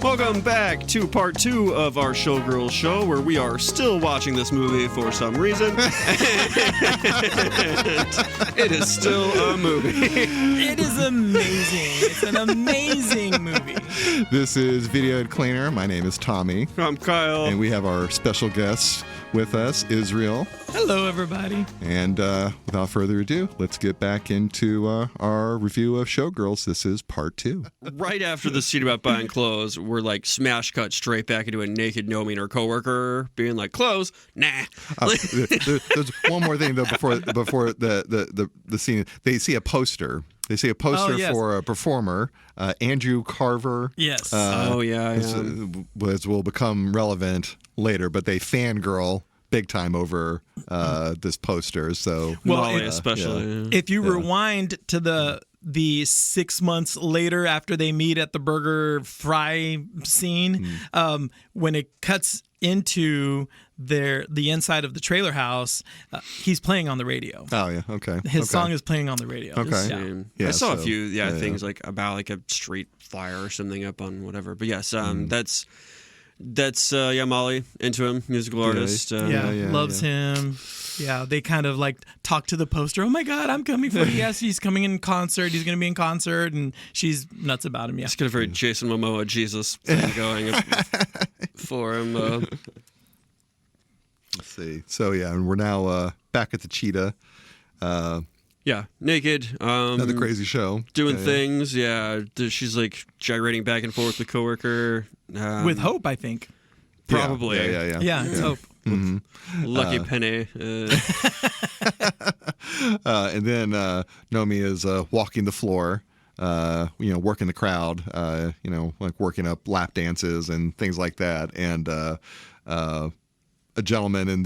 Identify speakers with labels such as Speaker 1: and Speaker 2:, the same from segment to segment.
Speaker 1: Welcome back to part 2 of our Showgirls show, where we are still watching this movie for some reason. It is still a movie.
Speaker 2: It is amazing. It's an amazing movie.
Speaker 3: This is Video Ed Cleaner. My name is Tommy.
Speaker 1: I'm Kyle.
Speaker 3: And we have our special guest with us, Israel.
Speaker 2: Hello, everybody.
Speaker 3: And without further ado, let's get back into our review of Showgirls. This is part 2.
Speaker 1: Right after the scene about buying clothes, we're like smash cut straight back into a naked Nomi and her coworker being like, clothes? Nah.
Speaker 3: There's one more thing, though, before the scene. They see a poster. They see a poster for a performer, Andrew Carver.
Speaker 2: Yes.
Speaker 3: Which will become relevant later, but they fangirl big time over this poster. So
Speaker 1: Molly especially.
Speaker 2: If you rewind to the 6 months later after they meet at the burger fry scene, when it cuts into the inside of the trailer house, he's playing on the radio.
Speaker 3: Oh yeah, okay.
Speaker 2: His song is playing on the radio.
Speaker 3: Okay.
Speaker 1: I saw a few things like about like a street flyer or something up on whatever. But yes, that's Molly, into him, musical artist.
Speaker 2: Loves him. Yeah, they kind of like talk to the poster. Oh my God, I'm coming for you. Yes, he's coming in concert. He's going to be in concert, and she's nuts about him. Yeah,
Speaker 1: he's got a very Jason Momoa Jesus thing going for him.
Speaker 3: Let's see. So and we're now back at the Cheetah.
Speaker 1: Naked.
Speaker 3: Another crazy show.
Speaker 1: Doing things. Yeah, she's like gyrating back and forth with the coworker.
Speaker 2: With Hope, I think.
Speaker 1: Probably.
Speaker 2: Yeah, it's Hope.
Speaker 1: Mm-hmm. Lucky Penny.
Speaker 3: And then Nomi is walking the floor, working the crowd, like working up lap dances and things like that. And a gentleman in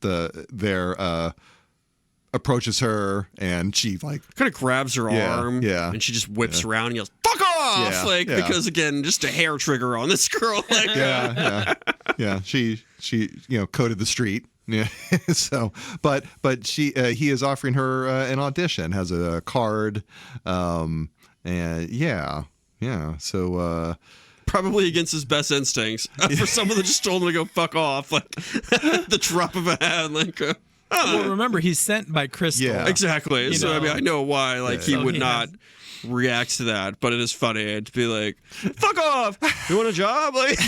Speaker 3: there approaches her, and she like
Speaker 1: kind of grabs her arm, and she just whips around and yells, "Fuck off!" Because again, just a hair trigger on this girl. Like,
Speaker 3: She coded the street. Yeah. So, but he is offering her an audition, has a card, and So.
Speaker 1: Probably against his best instincts for someone that just told him to go fuck off, like the drop of a hat, like.
Speaker 2: Well, remember, he's sent by Cristal.
Speaker 1: Yeah, exactly. So, I mean, I know why, like, he would not react to that, but it is funny to be like, fuck off! You want a job? Like,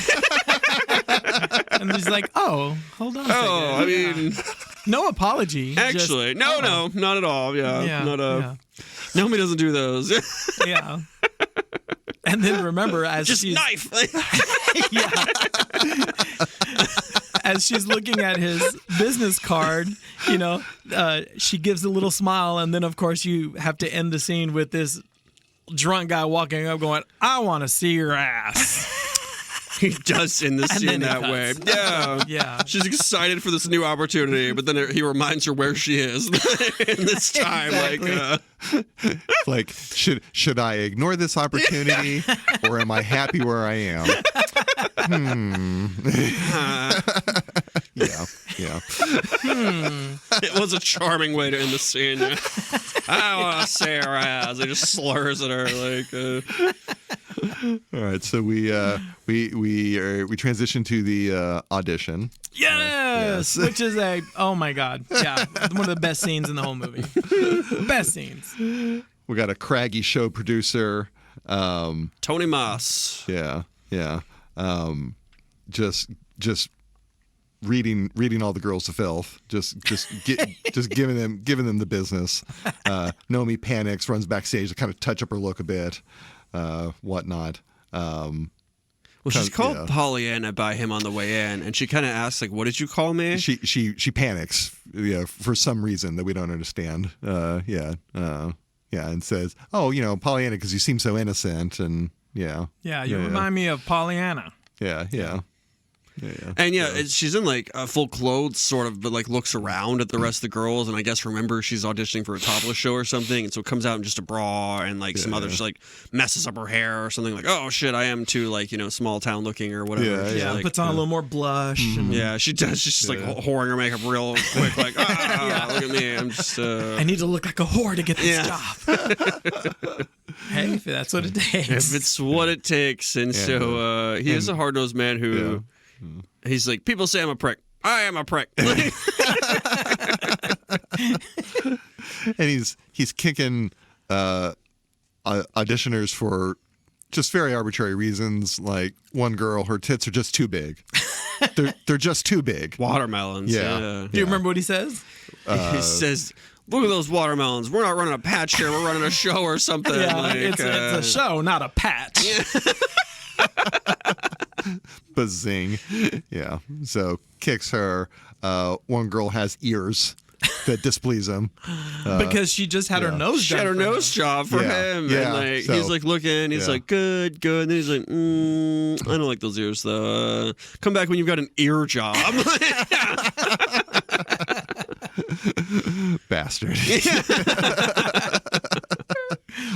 Speaker 2: and he's like, oh, hold on a second.
Speaker 1: Oh, I mean...
Speaker 2: No apology.
Speaker 1: Actually, no, not at all. Yeah. Nomi doesn't do those.
Speaker 2: Yeah. And then remember, as
Speaker 1: just
Speaker 2: she's...
Speaker 1: knife!
Speaker 2: As she's looking at his business card, she gives a little smile, and then, of course, you have to end the scene with this drunk guy walking up going, I want to see your ass.
Speaker 1: He does in the scene that way.
Speaker 2: Yeah.
Speaker 1: She's excited for this new opportunity, but then he reminds her where she is in this time.
Speaker 2: Exactly.
Speaker 3: Like, should I ignore this opportunity, or am I happy where I am? Yeah.
Speaker 1: It was a charming way to end the scene. I want to see her ass. He just slurs at her like.
Speaker 3: All right, so we transition to the audition.
Speaker 2: Yes, which is oh my God, one of the best scenes in the whole movie. Best scenes.
Speaker 3: We got a craggy show producer,
Speaker 1: Tony Moss.
Speaker 3: Yeah. Just reading all the girls to filth. Just giving them the business. Nomi panics, runs backstage to kind of touch up her look a bit. Whatnot.
Speaker 1: Well, she's called Pollyanna by him on the way in, and she kind of asks, like, "What did you call me?"
Speaker 3: She panics, for some reason that we don't understand. And says, "Oh, Pollyanna, because you seem so innocent." And
Speaker 2: you remind me of Pollyanna.
Speaker 3: Yeah.
Speaker 1: And she's in like full clothes, sort of, but like looks around at the rest of the girls, and I guess remembers she's auditioning for a topless show or something, and so comes out in just a bra and like some other, like messes up her hair or something, like, oh shit, I am too, like, small town looking or whatever.
Speaker 2: Yeah,
Speaker 1: like,
Speaker 2: puts on a little more blush. And,
Speaker 1: yeah, she does. She's just like whoring her makeup real quick, like, look at me, I'm just.
Speaker 2: I need to look like a whore to get this job. Hey, if that's what it takes.
Speaker 1: If it's what it takes, and so he is a hard-nosed man who. He's like, people say I'm a prick. I am a prick.
Speaker 3: And he's kicking auditioners for just very arbitrary reasons. Like one girl, her tits are just too big. They're just too big.
Speaker 1: Watermelons. Yeah.
Speaker 2: Do you remember what he says?
Speaker 1: He says, look at those watermelons. We're not running a patch here. We're running a show or something.
Speaker 2: Yeah,
Speaker 1: like,
Speaker 2: it's a show, not a patch.
Speaker 3: Bazing. Yeah. So kicks her. One girl has ears that displease him.
Speaker 2: Because she just had her nose
Speaker 1: she
Speaker 2: done.
Speaker 1: had her
Speaker 2: for
Speaker 1: nose job for him.
Speaker 3: Yeah.
Speaker 1: And like,
Speaker 3: So-
Speaker 1: he's like looking. He's like, good. And then he's like, I don't like those ears though. Come back when you've got an ear job.
Speaker 3: Bastard.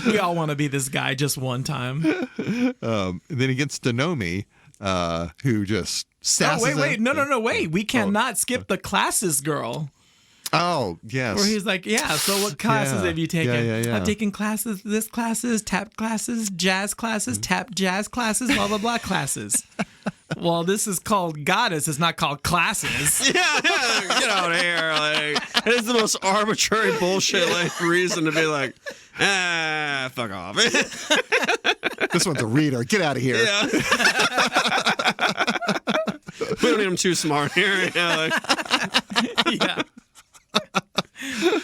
Speaker 2: We all want to be this guy just one time.
Speaker 3: Then he gets to Nomi, who just sasses
Speaker 2: Wait.
Speaker 3: him.
Speaker 2: No, wait. We cannot skip the classes girl.
Speaker 3: Oh, yes.
Speaker 2: Where he's like, so what classes have you taken?
Speaker 3: Yeah.
Speaker 2: I've taken classes, this classes, tap classes, jazz classes, tap jazz classes, blah, blah, blah classes. Well, this is called Goddess. It's not called classes.
Speaker 1: Yeah, get out of here. Like, it's the most arbitrary bullshit like reason to be like, fuck off.
Speaker 3: This one's a reader. Get out of here.
Speaker 1: Yeah. We don't need them too smart here. Yeah, like,
Speaker 2: Yeah.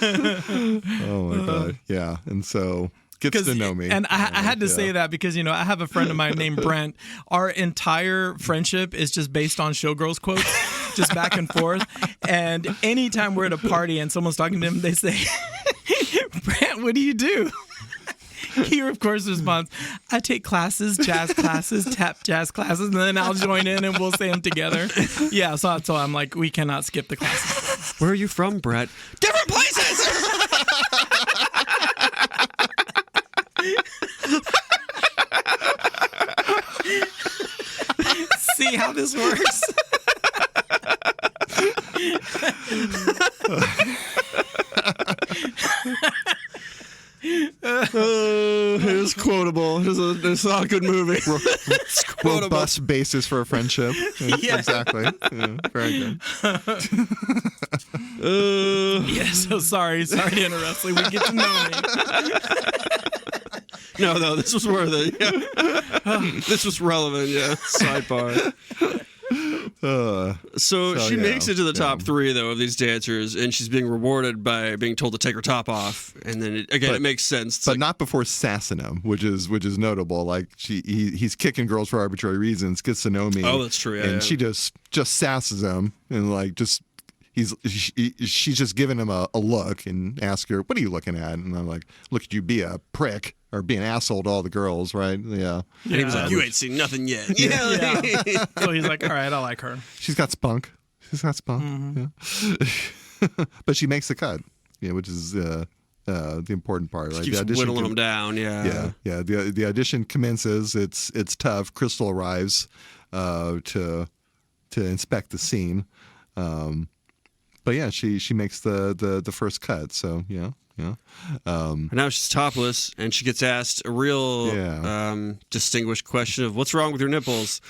Speaker 3: Oh, my God. Yeah. And so gets to Nomi.
Speaker 2: And I had to say that because, I have a friend of mine named Brent. Our entire friendship is just based on Showgirls quotes, just back and forth. And anytime we're at a party and someone's talking to him, they say, Brent, what do you do? He, of course, responds, I take classes, jazz classes, tap jazz classes, and then I'll join in and we'll say them together. Yeah, so I'm like, we cannot skip the classes.
Speaker 1: where are you from, Brett? Different places!
Speaker 2: See how this works?
Speaker 1: It is quotable. It's not a good movie. It's quotable.
Speaker 3: Robust basis for a friendship.
Speaker 2: Yeah.
Speaker 3: Exactly. Yeah, very good.
Speaker 2: Yeah, so sorry to interrupt. We get to know me.
Speaker 1: No, this was worth it. Yeah. This was relevant. Yeah. Sidebar. So she makes it to the top three though of these dancers, and she's being rewarded by being told to take her top off. And then it makes sense. It's
Speaker 3: But
Speaker 1: like,
Speaker 3: not before sassing him, which is notable. Like he's kicking girls for arbitrary reasons, gets to know me.
Speaker 1: Oh, that's true. Yeah,
Speaker 3: and
Speaker 1: yeah.
Speaker 3: she just sasses him and like just she's just giving him a look and asks her, "What are you looking at?" And I'm like, "Look at you be a prick or be an asshole to all the girls, right?" Yeah.
Speaker 1: And he was like, "You ain't seen nothing yet."
Speaker 2: Yeah. So he's like, all right, I like her.
Speaker 3: She's got spunk. Yeah. But she makes the cut. Yeah, which is the important part, right?
Speaker 1: Keeps whittling them down. Yeah.
Speaker 3: Yeah. The audition commences. It's tough. Cristal arrives to inspect the scene. But yeah, she makes the first cut. So yeah.
Speaker 1: And now she's topless, and she gets asked a real distinguished question of what's wrong with your nipples.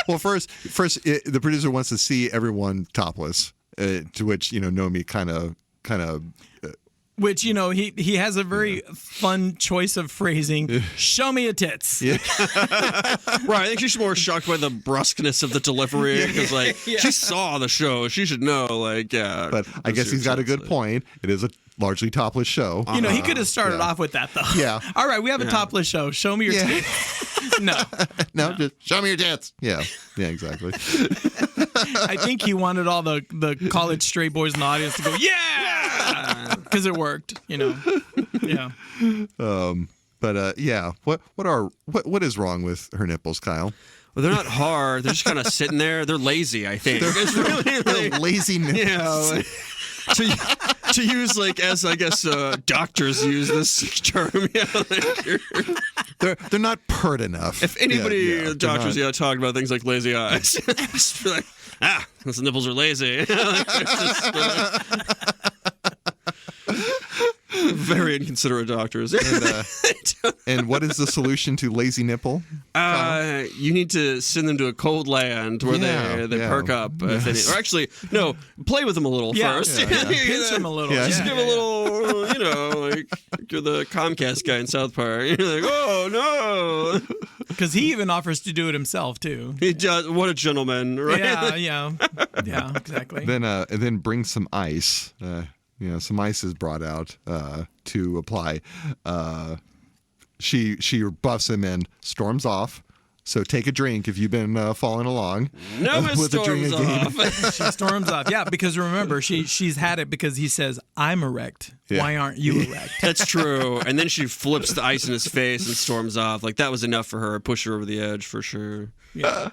Speaker 3: well, first, the producer wants to see everyone topless. To which Nomi kind of.
Speaker 2: Which, he has a very fun choice of phrasing. Show me your tits.
Speaker 3: Yeah.
Speaker 1: Right. I think she's more shocked by the brusqueness of the delivery because, she saw the show. She should know,
Speaker 3: But I guess he's got a good point. It is a largely topless show.
Speaker 2: He could have started off with that, though.
Speaker 3: Yeah.
Speaker 2: All right, we have a topless show. Show me your tits. No,
Speaker 3: just show me your tits. Yeah, exactly.
Speaker 2: I think he wanted all the college straight boys in the audience to go, yeah, because it worked. Yeah.
Speaker 3: But what is wrong with her nipples, Kyle?
Speaker 1: Well, they're not hard. They're just kind of sitting there. They're lazy, I think. It's really
Speaker 3: They're lazy nipples.
Speaker 1: yeah. Like, to use like as I guess doctors use this term. Yeah, like,
Speaker 3: They're not pert enough.
Speaker 1: if anybody doctors
Speaker 3: they're not-
Speaker 1: talk about things like lazy eyes, just be like, those nipples are lazy. Very inconsiderate doctors.
Speaker 3: And what is the solution to lazy nipple?
Speaker 1: You need to send them to a cold land where they perk up. Or actually, no, play with them a little first.
Speaker 2: Pinch them a little.
Speaker 3: Yeah.
Speaker 1: Just give a little, like you're the Comcast guy in South Park. You're like, oh no,
Speaker 2: Because he even offers to do it himself too.
Speaker 1: he does. What a gentleman, right?
Speaker 2: Yeah, exactly.
Speaker 3: Then bring some ice. Some ice is brought out to apply. She buffs him and storms off. So take a drink if you've been following along.
Speaker 1: No, it
Speaker 3: with a drink
Speaker 1: storms
Speaker 3: again.
Speaker 1: off.
Speaker 2: She storms off. Yeah, because remember, she's had it because he says, "I'm erect.
Speaker 3: Yeah.
Speaker 2: Why aren't you erect?"
Speaker 1: That's true. And then she flips the ice in his face and storms off. Like that was enough for her. Push her over the edge for sure.
Speaker 2: Yeah.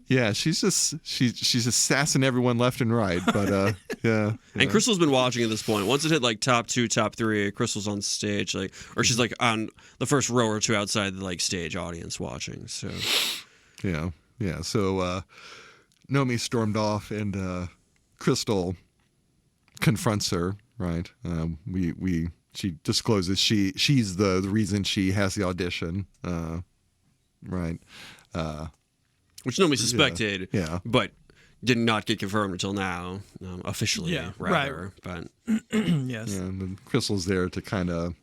Speaker 3: Yeah, she's just sassing everyone left and right. But yeah.
Speaker 1: And Crystal's been watching at this point. Once it hit like top 2, top 3, Crystal's on stage, or she's like on the first row or two outside the like stage audience watching. So
Speaker 3: Yeah. So Nomi stormed off, and Cristal confronts her. Right. She discloses she's the reason she has the audition. Right.
Speaker 1: which Nomi suspected,
Speaker 3: Yeah.
Speaker 1: but did not get confirmed until now, officially.
Speaker 2: Yeah,
Speaker 1: rather.
Speaker 2: right.
Speaker 1: But
Speaker 2: Yes.
Speaker 3: Yeah, and then Crystal's there to kind of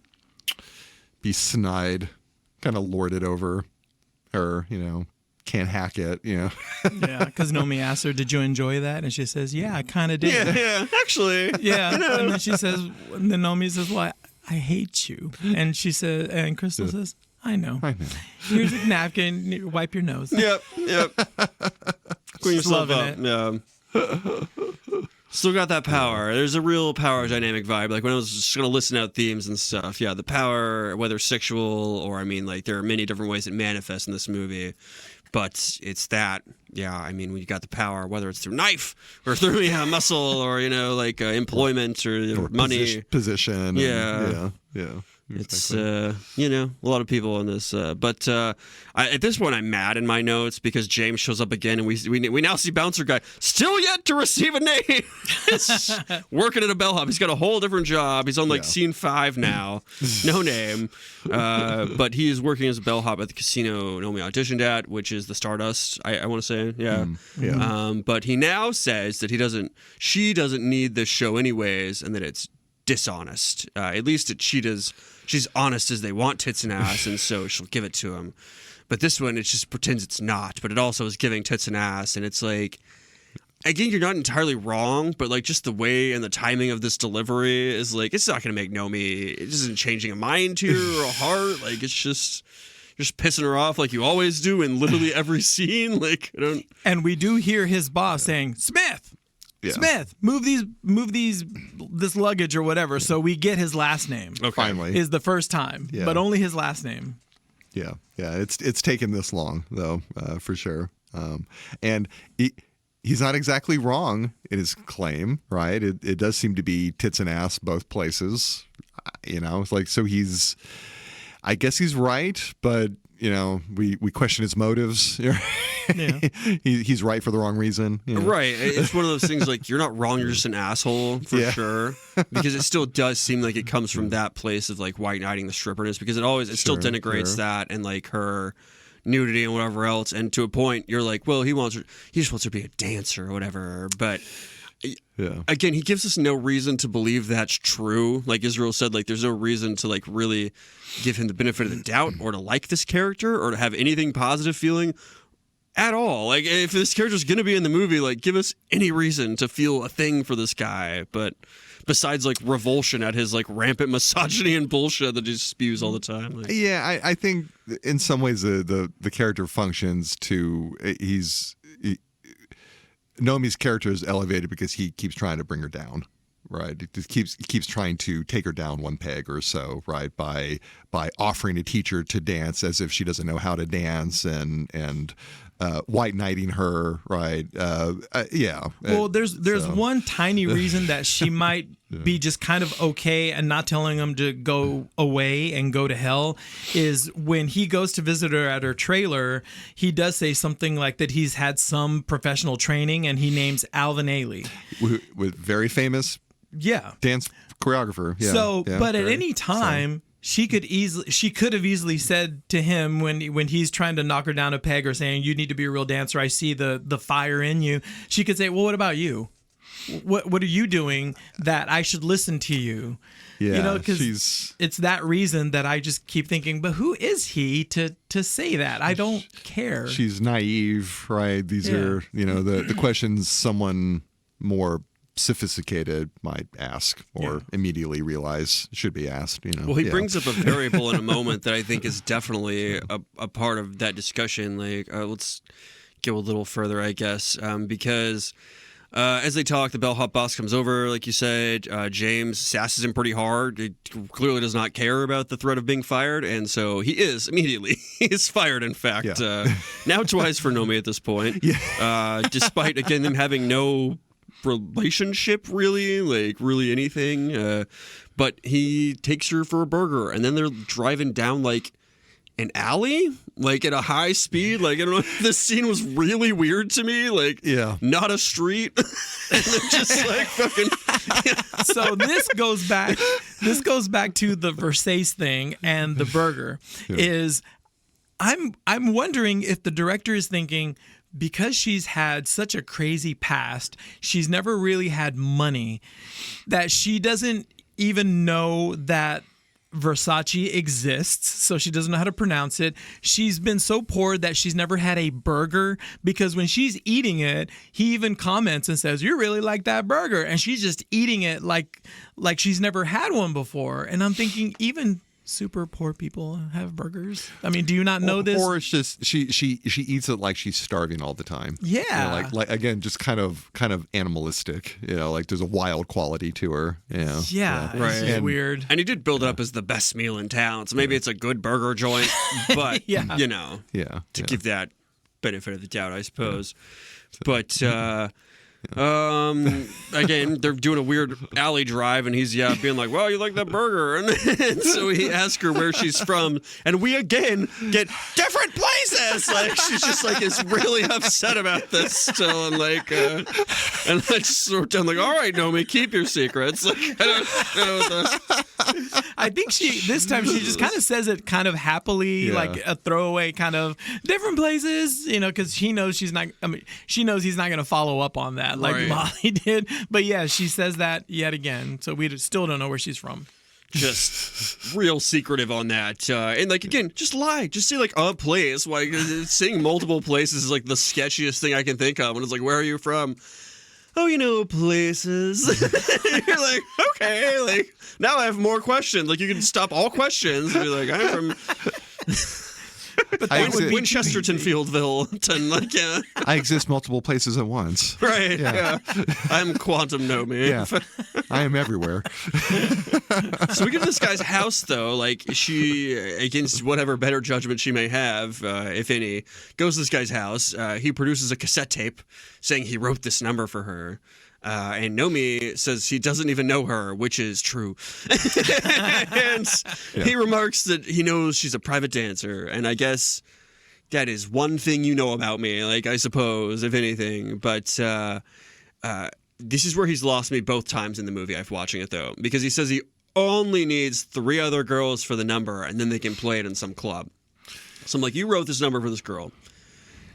Speaker 3: be snide, kind of lord it over her, can't hack it,
Speaker 2: Yeah, because Nomi asked her, "Did you enjoy that?" And she says, "Yeah, I kind of did."
Speaker 1: yeah, actually.
Speaker 2: Yeah. And then she says, and then Nomi says, "Well, I hate you." And she says, and Crystal says, I know. Here's a napkin. Wipe your nose.
Speaker 1: Yep. Clean yourself
Speaker 2: loving
Speaker 1: up. Yeah. Still got that power. There's a real power dynamic vibe. Like when I was just gonna listen out themes and stuff. Yeah, the power, whether sexual or there are many different ways it manifests in this movie. But it's that, when you got the power, whether it's through knife or through muscle or employment or money,
Speaker 3: position.
Speaker 1: Yeah.
Speaker 3: Yeah.
Speaker 1: It's a lot of people in this, but at this point I'm mad in my notes because James shows up again and we now see Bouncer Guy still yet to receive a name. It's working at a bellhop. He's got a whole different job. He's on scene 5 now, no name, but he is working as a bellhop at the casino Nomi auditioned at, which is the Stardust. I want to say, yeah. But he now says that she doesn't need this show anyways, and that it's dishonest. At least at Cheetah's, she's honest as they want tits and ass, and so she'll give it to him. But this one, it just pretends it's not, but it also is giving tits and ass, and it's like, again, you're not entirely wrong, but just the way and the timing of this delivery is it's not going to make Nomi, it isn't changing a mind to her or a heart. It's just pissing her off like you always do in literally every scene.
Speaker 2: And we do hear his boss saying, "Smith,
Speaker 3: Yeah.
Speaker 2: Smith, move this luggage or whatever." So we get his last name.
Speaker 1: Okay.
Speaker 3: Finally.
Speaker 2: Is the first time,
Speaker 3: Yeah.
Speaker 2: but only his last name.
Speaker 3: Yeah. It's taken this long though, for sure. And he's not exactly wrong in his claim, right? It does seem to be tits and ass both places. It's so I guess he's right, but we question his motives.
Speaker 2: Yeah.
Speaker 3: He's right for the wrong reason.
Speaker 1: Right. It's one of those things you're not wrong, you're just an asshole for sure. Because it still does seem like it comes from that place of white knighting the stripperness, because it still denigrates that and her nudity and whatever else. And to a point you're well, he just wants her to be a dancer or whatever. But again, he gives us no reason to believe that's true. Like Israel said, there's no reason to really give him the benefit of the doubt or to like this character or to have anything positive feeling at all. If this character's gonna be in the movie, give us any reason to feel a thing for this guy. But besides revulsion at his rampant misogyny and bullshit that he spews all the time.
Speaker 3: I think in some ways the character functions to Nomi's character is elevated because he keeps trying to bring her down. right? It just keeps trying to take her down one peg or so, right? By offering a teacher to dance as if she doesn't know how to dance, and white knighting her, right? Yeah.
Speaker 2: Well, there's one tiny reason that she might be just kind of okay and not telling him to go away and go to hell is when he goes to visit her at her trailer, he does say something like that he's had some professional training, and he names Alvin Ailey.
Speaker 3: With very famous dance choreographer. Yeah.
Speaker 2: So, but at any time, she could have easily said to him when he's trying to knock her down a peg or saying, you need to be a real dancer, I see the fire in you. She could say, well, what about you? What are you doing that I should listen to you?
Speaker 3: Yeah,
Speaker 2: because it's that reason that I just keep thinking, but who is he to say that? I don't care.
Speaker 3: She's naive, right? These are, the questions someone more sophisticated might ask or immediately realize should be asked.
Speaker 1: Well, he brings up a variable in a moment that I think is definitely a part of that discussion. Like, let's go a little further, I guess, because as they talk, the bellhop boss comes over, like you said. James sasses him pretty hard. He clearly does not care about the threat of being fired, and so he is immediately. He is fired, in fact. Now twice for Nomi at this point. Despite, again, them having no relationship, really anything. But he takes her for a burger, and then they're driving down, like, an alley, like at a high speed. Like, I don't know, this scene was really weird to me. Like, not a street. And they're just like fucking.
Speaker 2: So this goes back to the Versace thing and the burger. Is I'm wondering if the director is thinking, because she's had such a crazy past, she's never really had money, that she doesn't even know that Versace exists, so she doesn't know how to pronounce it. She's been so poor that she's never had a burger, because when she's eating it, he even comments and says, "You really like that burger," and she's just eating it like she's never had one before. And I'm thinking, even super poor people have burgers. I mean, do you not know this?
Speaker 3: Or it's just she eats it like she's starving all the time.
Speaker 2: Yeah,
Speaker 3: like again, just kind of animalistic. Like there's a wild quality to her.
Speaker 2: Yeah,
Speaker 1: right.
Speaker 2: It's weird.
Speaker 1: And he did build it up as the best meal in town, so maybe it's a good burger joint. But to give that benefit of the doubt, I suppose. But again, they're doing a weird alley drive, and he's being like, "Well, you like that burger?" And so he asks her where she's from, and we again get different places. Like, she's just like is really upset about this still, and like, and I just sort of like, "All right, Nomi, keep your secrets." Like, I don't know.
Speaker 2: I think this time she just kind of says it kind of happily, like a throwaway kind of different places, because she knows he's not going to follow up on that. Like Molly did. But she says that yet again. So we still don't know where she's from.
Speaker 1: Just real secretive on that. And like, again, just lie. Just say like a place. Like, saying multiple places is like the sketchiest thing I can think of. And it's like, where are you from? Oh, places. You're like, okay. Like, now I have more questions. Like, you can stop all questions and be like, I'm from... Winchesterton, Fieldville,
Speaker 3: I exist multiple places at once.
Speaker 1: Right. Yeah. I'm Quantum Nomi.
Speaker 3: Yeah. I am everywhere.
Speaker 1: So we get to this guy's house, though. Like, she, against whatever better judgment she may have, if any, goes to this guy's house. He produces a cassette tape saying he wrote this number for her. And Nomi says he doesn't even know her, which is true. And he remarks that he knows she's a private dancer. And I guess that is one thing you know about me, like, I suppose, if anything. But this is where he's lost me both times in the movie I've watching it, though. Because he says he only needs 3 other girls for the number, and then they can play it in some club. So I'm like, you wrote this number for this girl.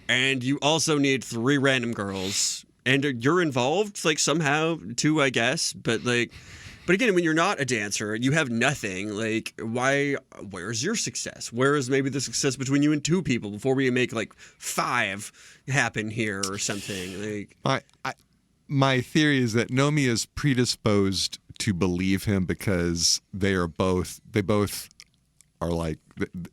Speaker 1: And you also need 3 random girls. And you're involved, like, somehow, too, I guess. But again, when you're not a dancer, you have nothing. like, where's your success? Where is maybe the success between you and 2 people before we make, like, 5 happen here or something? Like,
Speaker 3: my theory is that Nomi is predisposed to believe him because they both are, like,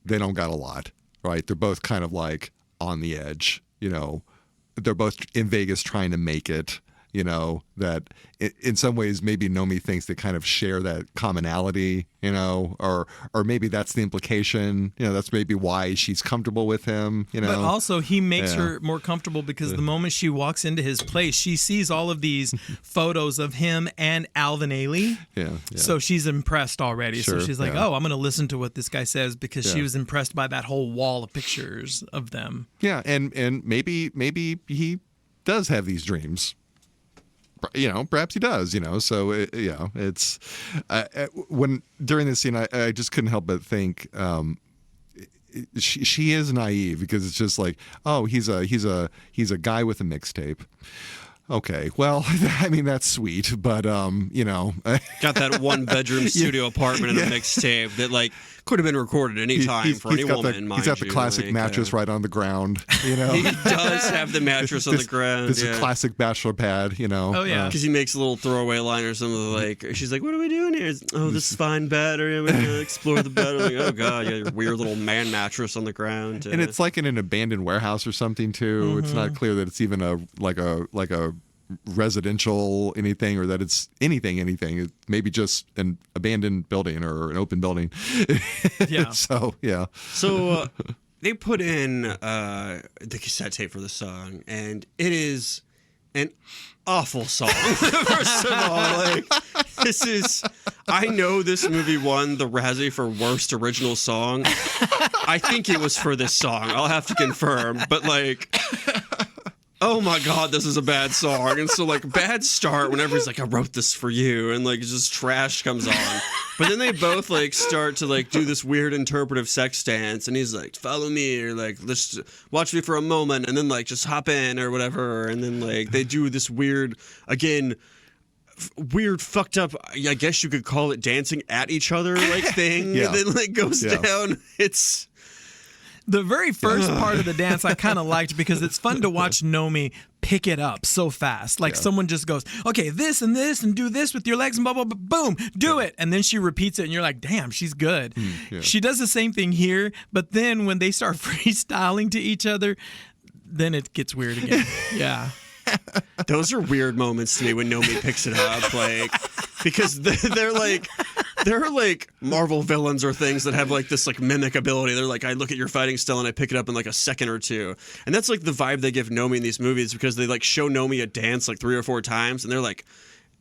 Speaker 3: they don't got a lot, right? They're both kind of, like, on the edge, They're both in Vegas trying to make it, you know, that in some ways maybe Nomi thinks they kind of share that commonality, you know, or maybe that's the implication, you know, that's maybe why she's comfortable with him, you know.
Speaker 2: But also he makes her more comfortable because the moment she walks into his place, she sees all of these photos of him and Alvin Ailey.
Speaker 3: Yeah.
Speaker 2: So she's impressed already.
Speaker 3: Sure,
Speaker 2: so she's like,
Speaker 3: yeah.
Speaker 2: oh, I'm going to listen to what this guy says because she
Speaker 3: Yeah.
Speaker 2: was impressed by that whole wall of pictures of them.
Speaker 3: Yeah, and maybe he does have these dreams. You know, perhaps he does. You know, so it's when during this scene, I just couldn't help but think she is naive because it's just like, oh, he's a guy with a mixtape. Okay, well, I mean that's sweet, but you know,
Speaker 1: Got that one bedroom studio apartment and a mixtape that like could have been recorded any time for any woman.
Speaker 3: He's got the classic mattress right on the ground. You know,
Speaker 1: He does have the mattress on the ground.
Speaker 3: This is a classic bachelor pad. You know,
Speaker 2: Oh, yeah.
Speaker 1: Because he makes a little throwaway line or something like, she's like, what are we doing here? Oh, this is fine bed. Or we're going to explore the bed. I'm like, oh, God, your weird little man mattress on the ground.
Speaker 3: and it's like in an abandoned warehouse or something too. It's not clear that it's even a residential anything or that it's anything. It maybe just an abandoned building or an open building.
Speaker 2: Yeah.
Speaker 3: So yeah.
Speaker 1: So they put in the cassette tape for the song, and it is an awful song. First of all, like, this is... I know this movie won the Razzie for Worst Original Song. I think it was for this song. I'll have to confirm. But, like... Oh my God, this is a bad song. And so, like, bad start whenever he's like, I wrote this for you. And, like, just trash comes on. But then they both, like, start to, like, do this weird interpretive sex dance. And he's like, follow me. Or, like, let's watch me for a moment. And then, like, just hop in or whatever. And then, like, they do this weird, again, weird, fucked up, I guess you could call it dancing at each other, like, thing.
Speaker 3: Yeah.
Speaker 1: And then, like, goes
Speaker 3: Yeah.
Speaker 1: down. It's...
Speaker 2: The very first part of the dance I kind of liked because it's fun to watch Nomi pick it up so fast. Like someone just goes, okay, this and do this with your legs and blah, blah, blah, boom, do it. And then she repeats it and you're like, damn, she's good.
Speaker 3: Yeah.
Speaker 2: She does the same thing here, but then when they start freestyling to each other, then it gets weird again. Yeah.
Speaker 1: Those are weird moments to me when Nomi picks it up, like, because they're like Marvel villains or things that have like this like mimic ability. They're like, I look at your fighting style and I pick it up in like a second or two, and that's like the vibe they give Nomi in these movies because they like show Nomi a dance like 3 or 4 times, and they're like,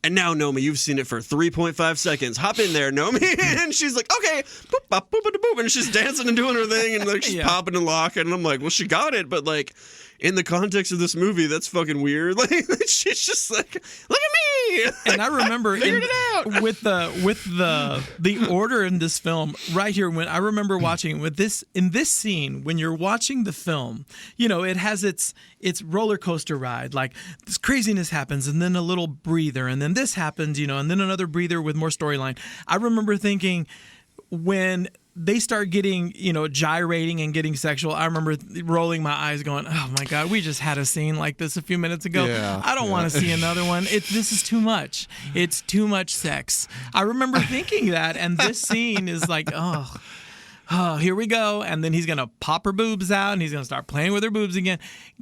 Speaker 1: and now Nomi, you've seen it for 3.5 seconds. Hop in there, Nomi, and she's like, okay, boop, bop, boop, boop, boop, and she's dancing and doing her thing, and like she's popping and locking, and I'm like, well, she got it, but like. In the context of this movie, that's fucking weird. Like she's just like, look at me.
Speaker 2: And I remember
Speaker 1: figured it out.
Speaker 2: with the order in this film right here when I remember watching with this in this scene when you're watching the film, you know, it has its roller coaster ride, like this craziness happens and then a little breather and then this happens, you know, and then another breather with more storyline. I remember thinking when they start getting, you know, gyrating and getting sexual, I remember rolling my eyes going, oh my God, we just had a scene like this a few minutes ago.
Speaker 3: Yeah,
Speaker 2: I don't want to see another one. This is too much. It's too much sex. I remember thinking that, and this scene is like, oh, here we go. And then he's going to pop her boobs out, and he's going to start playing with her boobs again.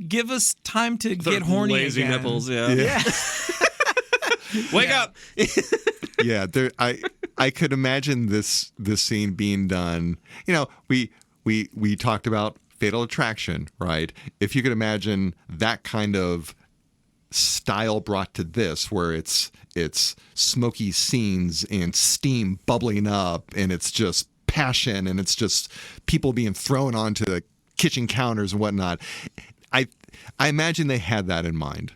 Speaker 2: Give us time to get horny
Speaker 1: lazy
Speaker 2: again.
Speaker 1: nipples, yeah. Wake up.
Speaker 3: Yeah, I could imagine this scene being done. You know, we talked about Fatal Attraction, right? If you could imagine that kind of style brought to this, where it's smoky scenes and steam bubbling up, and it's just passion, and it's just people being thrown onto the kitchen counters and whatnot. I imagine they had that in mind.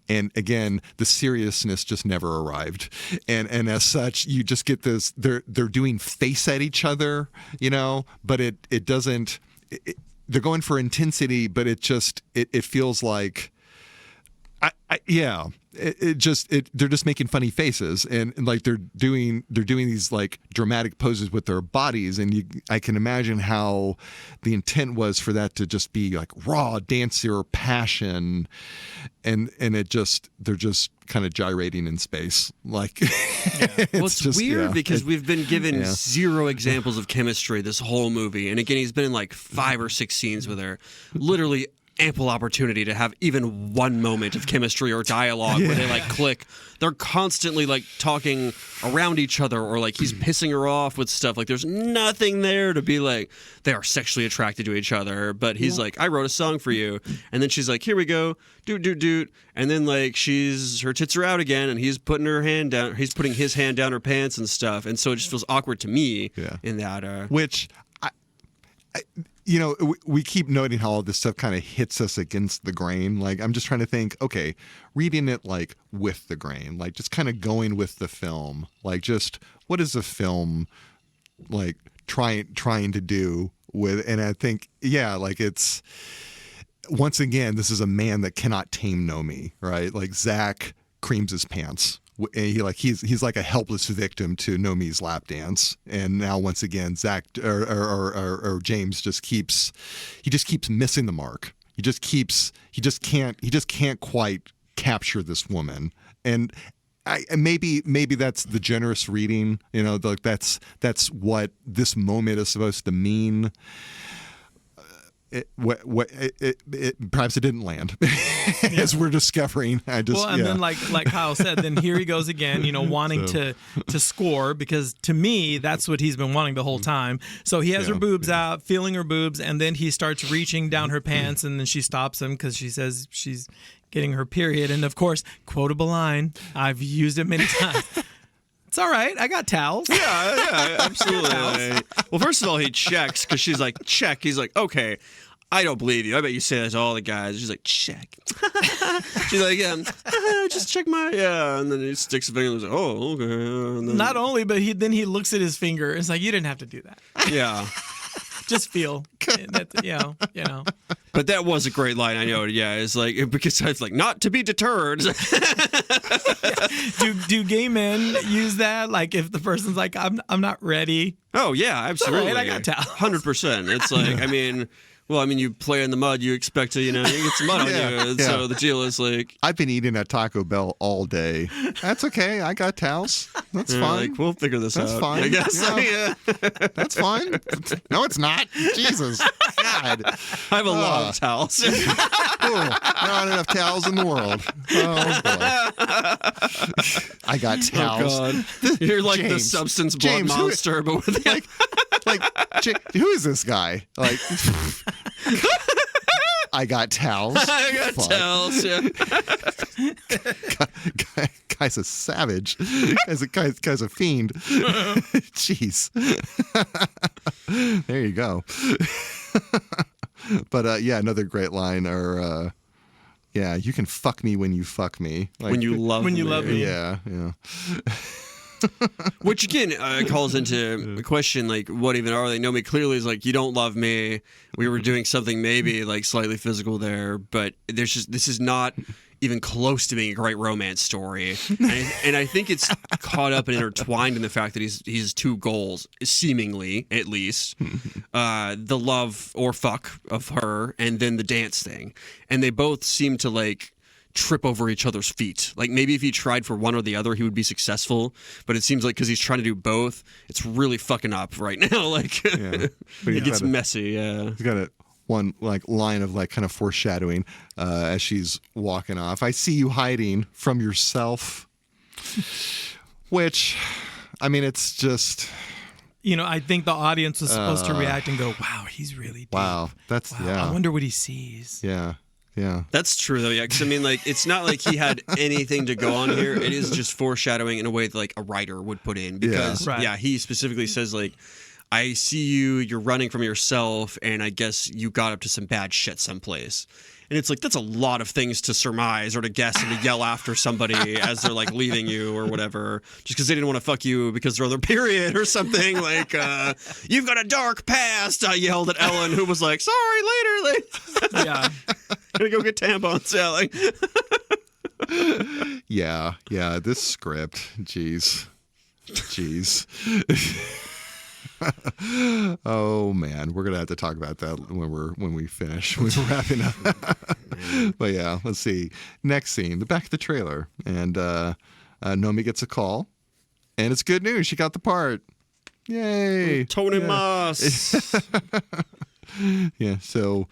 Speaker 3: And again, the seriousness just never arrived, and as such, you just get this. They're doing face at each other, you know, but it doesn't. They're going for intensity, but it feels like, they're just making funny faces, and like they're doing these like dramatic poses with their bodies, and I can imagine how the intent was for that to just be like raw dancer passion, and they're just kind of gyrating in space, like.
Speaker 1: Well, it's weird because we've been given 0 examples of chemistry this whole movie, and again, he's been in like 5 or 6 scenes with her. Literally ample opportunity to have even one moment of chemistry or dialogue where they like click. They're constantly like talking around each other, or like he's pissing her off with stuff. Like there's nothing there to be like they are sexually attracted to each other. But he's like, I wrote a song for you, and then she's like, here we go, doot doot doot, and then like her tits are out again, and he's putting her hand down. He's putting his hand down her pants and stuff, and so it just feels awkward to me in that.
Speaker 3: Which we keep noting how all this stuff kind of hits us against the grain. Like, I'm just trying to think, okay, reading it like with the grain, like just kind of going with the film, like just what is the film like trying to do with, and I think, like it's, once again, this is a man that cannot tame Nomi, right? Like Zach creams his pants. And he's like a helpless victim to Nomi's lap dance, and now once again Zach or James just keeps missing the mark. He just can't quite capture this woman, and maybe that's the generous reading. That's what this moment is supposed to mean. Perhaps it didn't land as we're discovering.
Speaker 2: Then like Kyle said, then here he goes again, wanting to score, because to me that's what he's been wanting the whole time. So he has her boobs out, feeling her boobs, and then he starts reaching down her pants, and then she stops him because she says she's getting her period, and of course, quotable line, I've used it many times. It's all right. I got towels.
Speaker 1: Yeah, absolutely. Well, first of all, he checks because she's like, check. He's like, okay, I don't believe you. I bet you say that to all the guys. She's like, check. She's like, just check my, And then he sticks a finger and he's like, oh, okay. And then,
Speaker 2: not only, but then he looks at his finger. It's like, you didn't have to do that.
Speaker 1: Yeah.
Speaker 2: Just feel.
Speaker 1: But that was a great line. I know. Yeah, it's like, because it's like, not to be deterred.
Speaker 2: Do gay men use that? Like if the person's like, I'm not ready.
Speaker 1: Oh yeah, absolutely.
Speaker 2: Right, I got towels.
Speaker 1: 100%. It's like, you play in the mud, you expect to, you get some mud on you. And so the deal is like,
Speaker 3: I've been eating at Taco Bell all day. That's okay. I got towels. That's fine.
Speaker 1: Like, we'll figure this out.
Speaker 3: That's fine.
Speaker 1: I guess.
Speaker 3: Yeah. That's fine. No, it's not. Jesus. God.
Speaker 1: I have a lot of towels.
Speaker 3: There aren't enough towels in the world. Oh, boy. I got towels.
Speaker 1: Oh, God. You're like the substance blood monster, but with
Speaker 3: who is this guy? Like, I got towels.
Speaker 1: I got towels. Yeah.
Speaker 3: Guy's a savage. Guy's a fiend. Jeez. There you go. But another great line. Or you can fuck me when you fuck me. Like,
Speaker 1: when you love me.
Speaker 3: Yeah.
Speaker 1: Which again calls into a question like, what even are they? Nomi clearly is like, you don't love me. We were doing something maybe like slightly physical there, but this is not even close to being a great romance story. And I think it's caught up and intertwined in the fact that he's two goals, seemingly at least, the love or fuck of her, and then the dance thing, and they both seem to like trip over each other's feet. Like maybe if he tried for one or the other, he would be successful. But it seems like because he's trying to do both, it's really fucking up right now. Like it gets messy. Yeah,
Speaker 3: he's got one like line of like kind of foreshadowing as she's walking off. I see you hiding from yourself. Which, it's just.
Speaker 2: I think the audience was supposed to react and go, "Wow, he's really deep.
Speaker 3: Wow, that's
Speaker 2: I wonder what he sees."
Speaker 3: Yeah. Yeah,
Speaker 1: that's true though. Yeah, because it's not like he had anything to go on here. It is just foreshadowing in a way that like a writer would put in, because he specifically says like, I see you, you're running from yourself, and I guess you got up to some bad shit someplace. And it's like, that's a lot of things to surmise or to guess and to yell after somebody as they're like leaving you or whatever, just because they didn't want to fuck you because they're on their period or something. Like, you've got a dark past, I yelled at Ellen, who was like, sorry, later. Like,
Speaker 2: yeah.
Speaker 1: Gonna go get tampons,
Speaker 3: Yeah, this script, jeez. Oh man, we're gonna have to talk about that when we finish. We're wrapping up. But yeah, let's see. Next scene, the back of the trailer, and Nomi gets a call, and it's good news. She got the part. Yay!
Speaker 1: Tony Moss.
Speaker 3: Yeah. So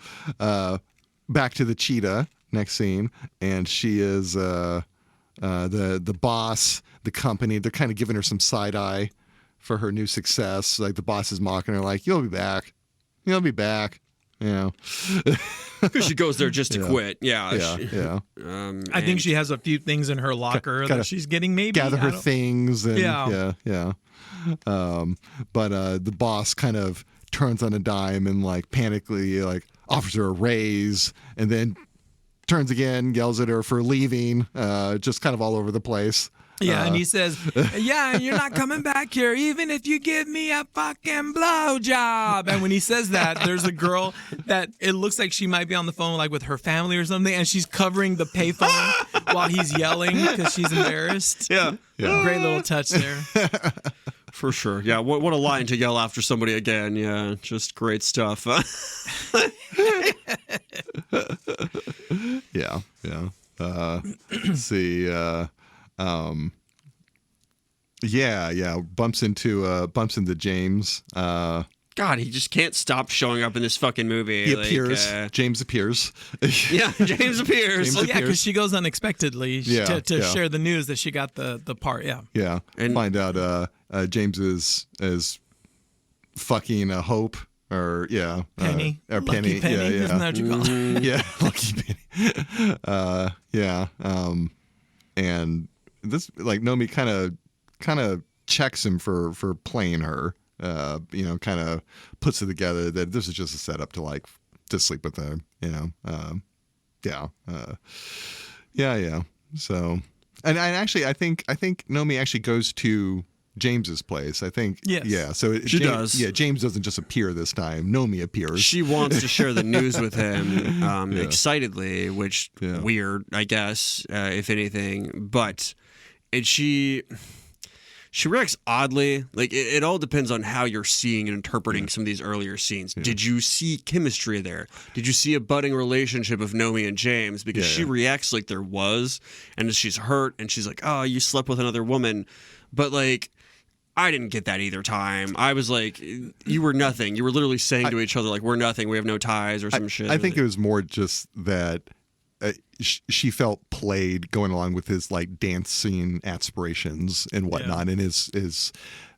Speaker 3: back to the cheetah next scene, and she is the boss, the company. They're kind of giving her some side eye for her new success. Like the boss is mocking her, like, "You'll be back. You'll be back." You know,
Speaker 1: because she goes there just to quit.
Speaker 3: yeah.
Speaker 2: I think she has a few things in her locker that she's getting. Maybe
Speaker 3: gather her things. And, yeah. But the boss kind of turns on a dime and like panically like offers her a raise, and then turns again, yells at her for leaving. Just kind of all over the place.
Speaker 2: Yeah, and he says, "Yeah, you're not coming back here, even if you give me a fucking blowjob." And when he says that, there's a girl that it looks like she might be on the phone, like with her family or something, and she's covering the payphone while he's yelling because she's embarrassed.
Speaker 1: Yeah.
Speaker 2: Great little touch there.
Speaker 1: For sure. Yeah. What a line to yell after somebody again. Yeah. Just great stuff.
Speaker 3: Yeah. Let's see. Bumps into James.
Speaker 1: God, he just can't stop showing up in this fucking movie.
Speaker 3: He appears. James appears.
Speaker 1: Yeah, James appears.
Speaker 2: Because she goes unexpectedly to share the news that she got the part. Yeah.
Speaker 3: Yeah. And find out James is fucking Hope. Or
Speaker 2: Penny,
Speaker 3: or
Speaker 2: Lucky
Speaker 3: Penny,
Speaker 2: Penny, isn't that what you call it?
Speaker 3: Yeah, Lucky Penny. And this like Nomi kind of checks him for playing her. Kind of puts it together that this is just a setup to sleep with her. So, and actually, I think Nomi actually goes to James's place. I think.
Speaker 2: Yes.
Speaker 3: Yeah. So
Speaker 1: she does.
Speaker 3: Yeah. James doesn't just appear this time. Nomi appears.
Speaker 1: She wants to share the news with him excitedly, which weird, I guess, if anything. But she reacts oddly. Like it all depends on how you're seeing and interpreting some of these earlier scenes. Did you see chemistry there? Did you see a budding relationship of Nomi and James? Because she reacts like there was, and she's hurt, and she's like, "Oh, you slept with another woman," but like. I didn't get that either time. I was like, you were nothing. You were literally saying to each other, like, we're nothing. We have no ties or some shit.
Speaker 3: I think it was more just that she felt played going along with his like dancing aspirations and whatnot. And it's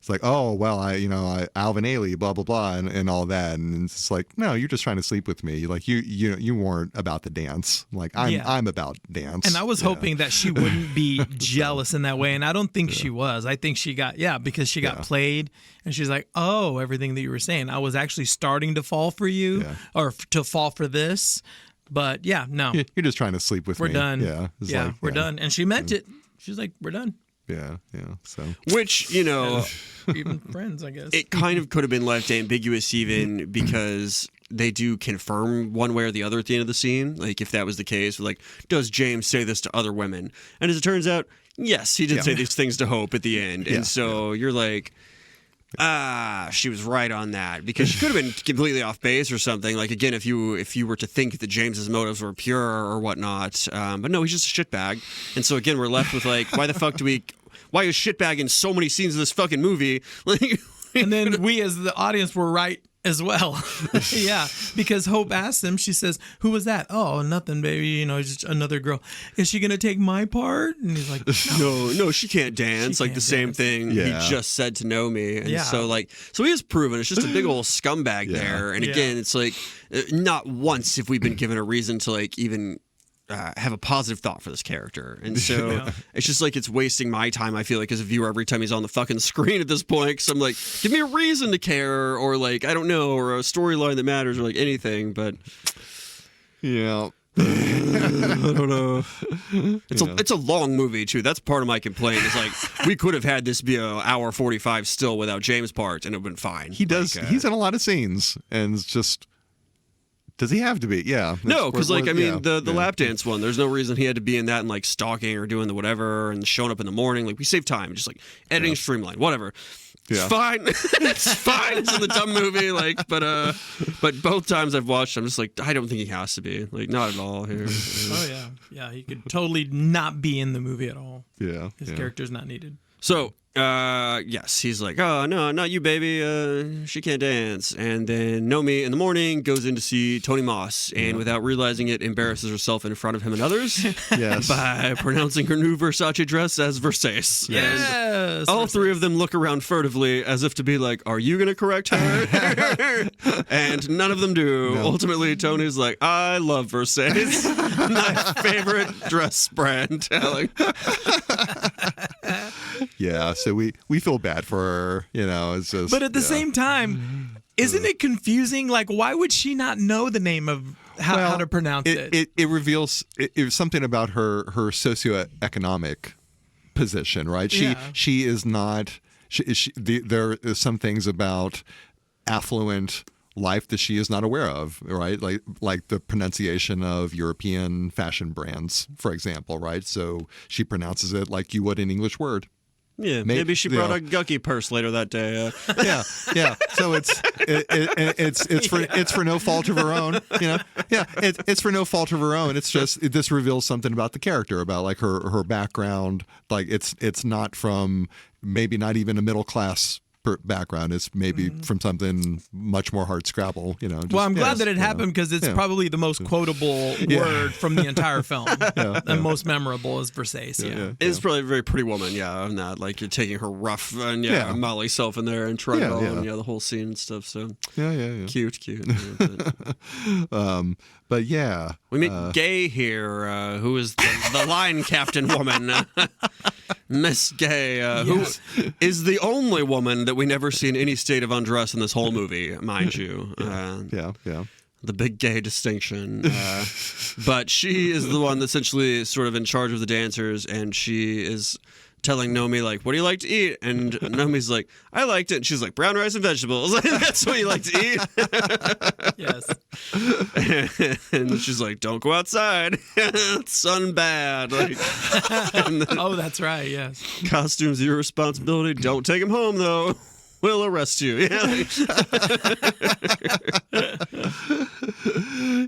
Speaker 3: like, oh, well, Alvin Ailey, blah, blah, blah, and all that. And it's like, no, you're just trying to sleep with me. Like you weren't about the dance. Like I'm about dance.
Speaker 2: And I was hoping that she wouldn't be jealous in that way. And I don't think she was. I think she got, because she got played and she's like, oh, everything that you were saying, I was actually starting to fall for you or to fall for this. But no.
Speaker 3: You're just trying to sleep with me.
Speaker 2: We're done.
Speaker 3: Yeah.
Speaker 2: We're done. And she meant it. She's like, we're done.
Speaker 3: Yeah. So,
Speaker 1: which
Speaker 2: even friends, I guess.
Speaker 1: It kind of could have been left ambiguous, even because they do confirm one way or the other at the end of the scene. Like if that was the case, like, does James say this to other women? And as it turns out, yes, he did say these things to Hope at the end. And so you're like, she was right on that, because she could have been completely off base or something. Like again, if you were to think that James's motives were pure or whatnot, but no, he's just a shitbag. And so again, we're left with like, why is shitbag in so many scenes of this fucking movie? Like,
Speaker 2: and then we as the audience were right as well. Because Hope asked him, she says, who was that? Oh, nothing, baby, just another girl. Is she gonna take my part? And he's like,
Speaker 1: no, she can't dance. Like the same thing he just said to Nomi. And so he has proven it's just a big old scumbag there. And again, it's like not once have we been given a reason to like even have a positive thought for this character. And so it's just like it's wasting my time, I feel like, as a viewer every time he's on the fucking screen at this point, because I'm like, give me a reason to care, or like, I don't know, or a storyline that matters, or like anything. But
Speaker 3: I
Speaker 1: don't know. It's a long movie too. That's part of my complaint. Is like we could have had this be an hour 45 still without James' part, and it would have been fine.
Speaker 3: He does. He's in a lot of scenes, and it's just. Does he have to be? Yeah.
Speaker 1: No, because the lap dance one, there's no reason he had to be in that and like stalking or doing the whatever and showing up in the morning. Like we save time, just like editing, streamline, whatever. It's fine. It's fine. It's a dumb movie. Like, but both times I've watched, I'm just like, I don't think he has to be. Like, not at all here.
Speaker 2: Oh yeah. He could totally not be in the movie at all.
Speaker 3: Yeah.
Speaker 2: His character's not needed.
Speaker 1: So, yes, he's like, oh, no, not you, baby. She can't dance. And then Nomi in the morning goes in to see Tony Moss and without realizing it, embarrasses herself in front of him and others
Speaker 3: Yes.
Speaker 1: by pronouncing her new Versace dress as Versace.
Speaker 2: Yes.
Speaker 1: All three of them look around furtively as if to be like, are you going to correct her? And none of them do.
Speaker 3: No.
Speaker 1: Ultimately, Tony's like, I love Versace. My favorite dress brand.
Speaker 3: Yeah, so we feel bad for her, it's just.
Speaker 2: But at the same time, isn't it confusing? Like, why would she not know the name of how to pronounce it?
Speaker 3: It reveals something about her socioeconomic position, right? She is not. There is some things about affluent life that she is not aware of, right? Like the pronunciation of European fashion brands, for example, right? So she pronounces it like you would an English word.
Speaker 1: Yeah, maybe she brought a Gucky purse later that day.
Speaker 3: Yeah. So it's for no fault of her own. It's for no fault of her own. It's just this reveals something about the character, about like her background. Like it's not from maybe not even a middle class background. It's maybe from something much more hard scrabble.
Speaker 2: Well, I'm glad that it happened because it's probably the most quotable word from the entire film, and most memorable is Versace.
Speaker 1: It's probably a very pretty woman. And that like you're taking her rough and Molly self in there and Trundle and the whole scene and stuff. So cute.
Speaker 3: But yeah,
Speaker 1: we meet Gay here, who is the line captain woman. Miss Gay, who is the only woman that we never see in any state of undress in this whole movie, mind you. The big gay distinction. But she is the one that's essentially sort of in charge of the dancers, and she is telling Nomi, like, what do you like to eat? And Nomi's like, I liked it. And she's like, brown rice and vegetables. That's what you like to eat?
Speaker 2: Yes.
Speaker 1: And she's like, don't go outside. Sun bad.
Speaker 2: Oh, that's right, yes.
Speaker 1: Costumes, your responsibility. Don't take him home, though. We'll arrest you.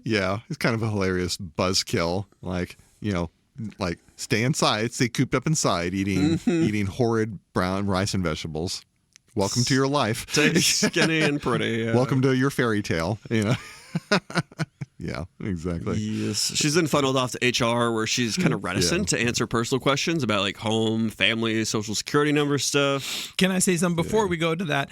Speaker 3: Yeah, it's kind of a hilarious buzzkill. Like stay inside, stay cooped up inside, eating horrid brown rice and vegetables. Welcome to your life.
Speaker 1: Stay skinny and pretty.
Speaker 3: Welcome to your fairy tale. Yeah, exactly.
Speaker 1: Yes. She's then funneled off to HR where she's kind of reticent to answer personal questions about like home, family, social security number stuff.
Speaker 2: Can I say something before we go to that?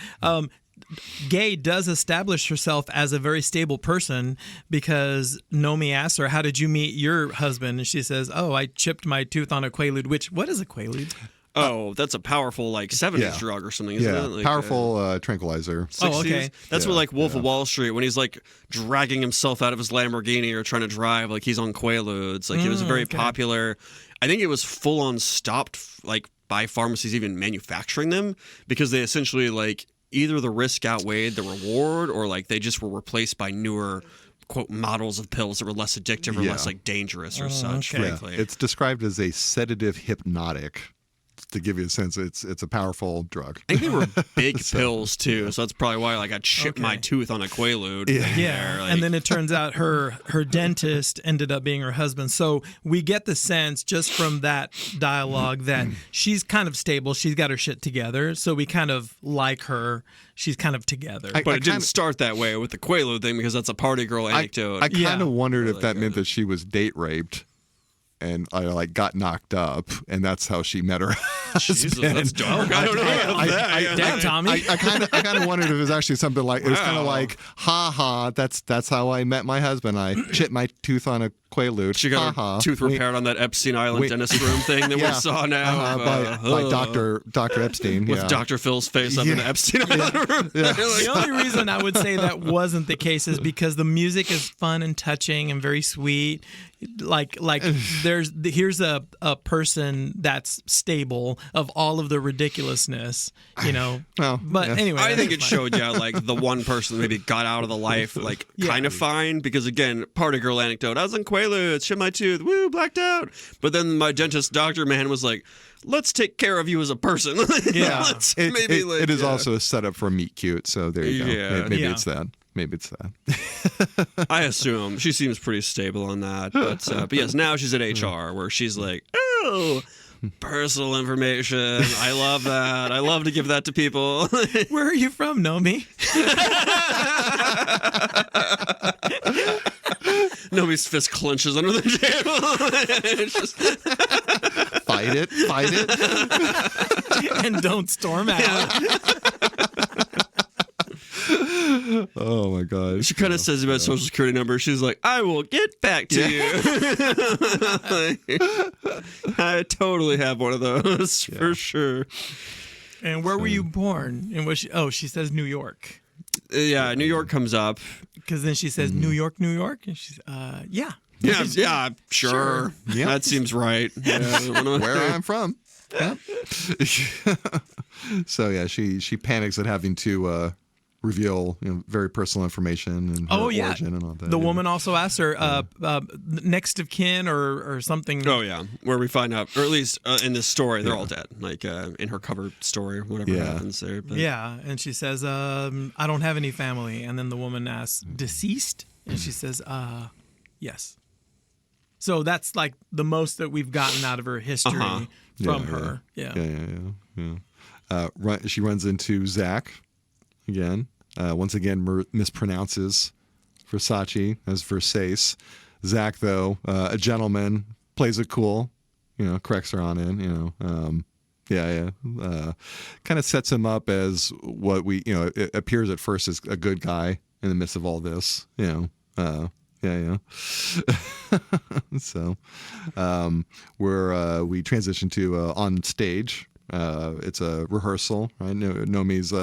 Speaker 2: Gay does establish herself as a very stable person because Nomi asks her, how did you meet your husband? And she says, oh, I chipped my tooth on a Quaalude, what is a Quaalude?
Speaker 1: Oh, that's a powerful like 70s drug or something, isn't it? Like,
Speaker 3: powerful tranquilizer.
Speaker 1: 60s.
Speaker 2: Oh, okay.
Speaker 1: That's what like Wolf of Wall Street, when he's like dragging himself out of his Lamborghini or trying to drive, like he's on Quaaludes. Like it was very popular. I think it was full on stopped like by pharmacies even manufacturing them because they essentially like either the risk outweighed the reward or like they just were replaced by newer quote models of pills that were less addictive or less like dangerous or such. Frankly,
Speaker 3: it's described as a sedative hypnotic. To give you a sense, it's a powerful drug.
Speaker 1: I think they were big pills too, so that's probably why like I chipped my tooth on a Quaalude.
Speaker 2: And then it turns out her dentist ended up being her husband. So we get the sense just from that dialogue that she's kind of stable. She's got her shit together. So we kind of like her. She's kind of together.
Speaker 1: But it didn't start that way with the Quaalude thing because that's a party girl anecdote.
Speaker 3: I kind of wondered if that meant that she was date raped. And I like got knocked up, and that's how she met her husband.
Speaker 1: Jesus, that's dark. I don't know about that.
Speaker 2: Damn, Tommy.
Speaker 3: I kind of wondered if it was actually something like it was kind of like, ha ha. That's how I met my husband. I chipped my tooth on a Quaalude.
Speaker 1: She got her tooth repaired on that Epstein Island dentist room thing that we saw now.
Speaker 3: By Dr. Epstein.
Speaker 1: With Dr. Phil's face up in the Epstein Island room.
Speaker 2: The only reason I would say that wasn't the case is because the music is fun and touching and very sweet. Like here's a person that's stable of all of the ridiculousness,
Speaker 3: Well,
Speaker 2: but anyway,
Speaker 1: I think it showed you like the one person that maybe got out of the life like kind of fine because again, party girl anecdote. I was on Quaaludes, chipped my tooth, woo, blacked out. But then my dentist doctor man was like, let's take care of you as a person.
Speaker 3: It is also a setup for a meet cute. So there you go. Maybe it's that. Maybe it's that.
Speaker 1: I assume she seems pretty stable on that, but yes, now she's at HR where she's like, oh, Personal information. I love that. I love to give that to people.
Speaker 2: Where are you from, Nomi?
Speaker 1: Nomi's fist clenches under the table. It's just...
Speaker 3: Fight it.
Speaker 2: And don't storm out.
Speaker 3: Oh my gosh.
Speaker 1: She kind of says about social security number. She's like, I will get back to you. I totally have one of those for sure.
Speaker 2: And where were you born? And was she? Oh, she says New York.
Speaker 1: Yeah, New York comes up.
Speaker 2: Because then she says New York, and she's yeah.
Speaker 1: Yeah, sure.
Speaker 3: Yeah.
Speaker 1: That seems right. Yeah.
Speaker 3: Where I'm from. Yeah. So yeah, she panics at having to reveal very personal information and her origin and all that.
Speaker 2: The woman also asks her next of kin or something.
Speaker 1: Oh yeah, where we find out, or at least in this story, they're all dead. Like in her cover story, whatever happens there. But.
Speaker 2: Yeah, and she says, "I don't have any family." And then the woman asks, "Deceased?" And she says, "Yes." So that's like the most that we've gotten out of her history from her. Yeah.
Speaker 3: She runs into Zach again. Once again, mispronounces Versace as Versace. Zach, though, a gentleman, plays it cool. Corrects her on in. Kind of sets him up as what it appears at first as a good guy in the midst of all this. So, we transition to on stage. It's a rehearsal, right? Nomi's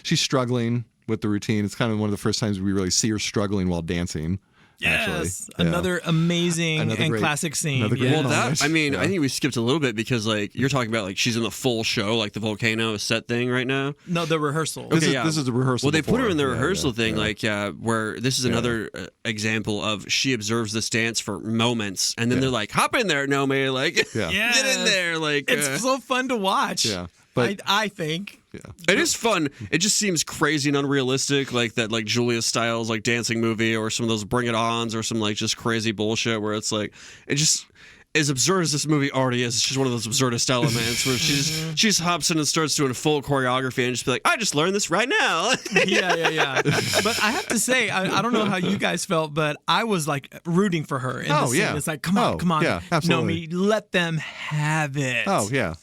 Speaker 3: she's struggling with the routine. It's kind of one of the first times we really see her struggling while dancing.
Speaker 2: Yes, another amazing and classic scene.
Speaker 3: Another great
Speaker 1: I think we skipped a little bit because you're talking about she's in the full show, like the volcano set thing right now.
Speaker 2: No, the rehearsal.
Speaker 3: This is the rehearsal.
Speaker 1: Well, they put her in the rehearsal thing, where this is another example of she observes this dance for moments, and then they're like, "Hop in there, Nomi!" Get in there,
Speaker 2: It's so fun to watch.
Speaker 3: Yeah, but
Speaker 2: I think.
Speaker 3: Yeah.
Speaker 1: It is fun. It just seems crazy and unrealistic, like that, Julia Stiles dancing movie, or some of those Bring It Ons, or some just crazy bullshit where it's it just as absurd as this movie already is. It's just one of those absurdist elements where she just hops in and starts doing full choreography and just be like, I just learned this right now.
Speaker 2: Yeah. But I have to say, I don't know how you guys felt, but I was rooting for her in the scene.
Speaker 3: Yeah.
Speaker 2: It's like, come on,
Speaker 3: yeah, absolutely.
Speaker 2: Nomi, let them have it.
Speaker 3: Oh yeah.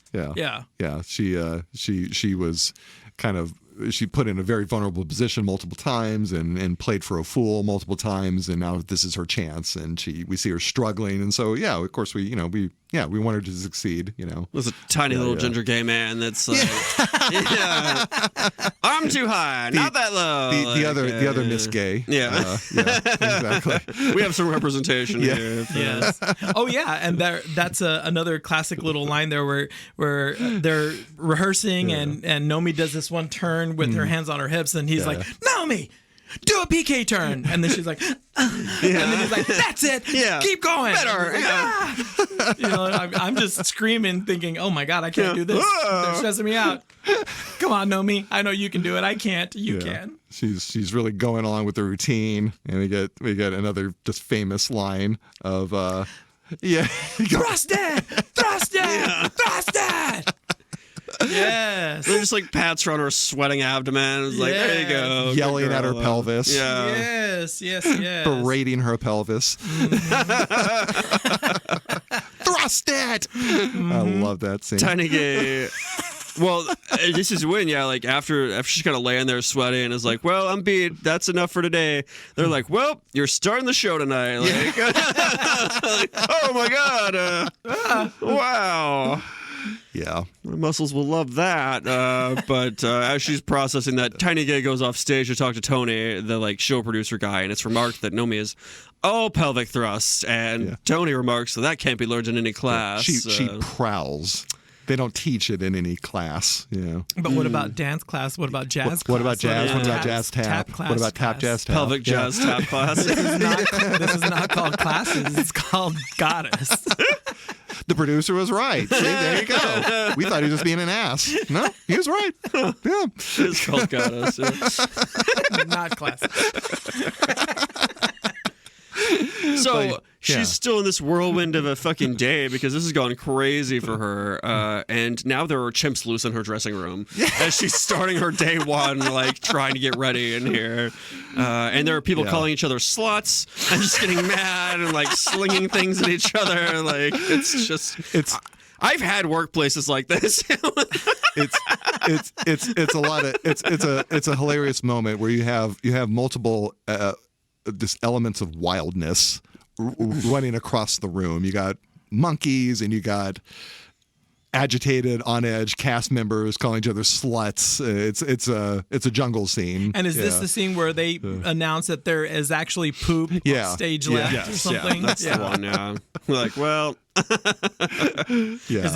Speaker 3: She was kind of, she put in a very vulnerable position multiple times and played for a fool multiple times, and now this is her chance, and we see her struggling, and so of course we want her to succeed.
Speaker 1: There's a tiny little ginger gay man that's like, I'm too high, not that low.
Speaker 3: The other Miss Gay. Exactly.
Speaker 1: We have some representation here.
Speaker 2: Yes. Oh yeah, and that's another classic little line there where they're rehearsing and Nomi does this one turn with her hands on her hips, and he's like, Nomi, do a PK turn, and then she's like, and then he's like, that's it, keep going, better. I'm just screaming, thinking, oh my god, I can't do this. They're stressing me out. Come on, Nomi, I know you can do it. I can't. You can.
Speaker 3: She's really going along with the routine, and we get another just famous line of thrust it, thrust it.
Speaker 2: Yes.
Speaker 1: They're just pats her on her sweating abdomen. It's like, there you go.
Speaker 3: Yelling at her pelvis.
Speaker 1: Yeah.
Speaker 2: Yes.
Speaker 3: Berating her pelvis. Thrust it! I love that scene.
Speaker 1: Tiny gay. Well, this is when, after she's kind of laying there sweating and is like, well, I'm beat. That's enough for today. They're like, well, you're starting the show tonight. Oh my God. Wow.
Speaker 3: Yeah.
Speaker 1: My muscles will love that. But as she's processing that, Tiny Gay goes off stage to talk to Tony, the show producer guy, and it's remarked that Nomi is all pelvic thrusts, and Tony remarks, so that can't be learned in any class.
Speaker 3: She prowls. They don't teach it in any class,
Speaker 2: But what about dance class? What about jazz class?
Speaker 3: What about jazz? What about jazz tap?
Speaker 2: Class
Speaker 3: what about tap jazz tap?
Speaker 1: Pelvic jazz tap class.
Speaker 2: This is not called classes. It's called goddess.
Speaker 3: The producer was right. See, there you go. We thought he was just being an ass. No, he was right. Yeah.
Speaker 1: It's called goddess.
Speaker 2: Not classes.
Speaker 1: So she's still in this whirlwind of a fucking day because this has gone crazy for her. And now there are chimps loose in her dressing room as she's starting her day one, like trying to get ready in here. And there are people calling each other sluts and just getting mad and like slinging things at each other. Like it's I've had workplaces like this.
Speaker 3: It's a lot of it's a hilarious moment where you have multiple just elements of wildness running across the room. You got monkeys and you got agitated, on edge cast members calling each other sluts. It's a jungle scene.
Speaker 2: And is this the scene where they announce that there is actually poop on stage left or something?
Speaker 1: Yeah, that's the one. Yeah, like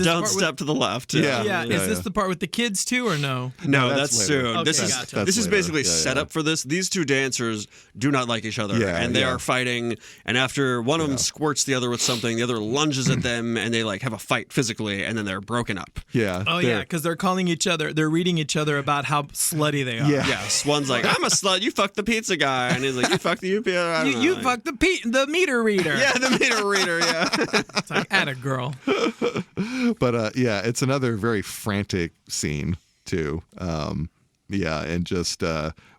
Speaker 1: don't step to the left.
Speaker 2: Yeah. Is this the part with the kids too, or no?
Speaker 1: No, that's soon.
Speaker 2: Okay,
Speaker 1: This is basically set up for this. These two dancers do not like each other, and they are fighting. And after one of them squirts the other with something, the other lunges at them, and they like have a fight physically, and then they're broken up.
Speaker 3: Yeah.
Speaker 2: Oh yeah, because they're calling each other. They're reading each other about how slutty they are.
Speaker 3: Yeah.
Speaker 1: Yes. One's like, "I'm a slut. You fucked the pizza guy," and he's like, "You fucked the UPS.
Speaker 2: You fucked the meter reader."
Speaker 1: Yeah, the meter reader. Yeah.
Speaker 2: It's like, atta girl.
Speaker 3: But it's another very frantic scene too. And just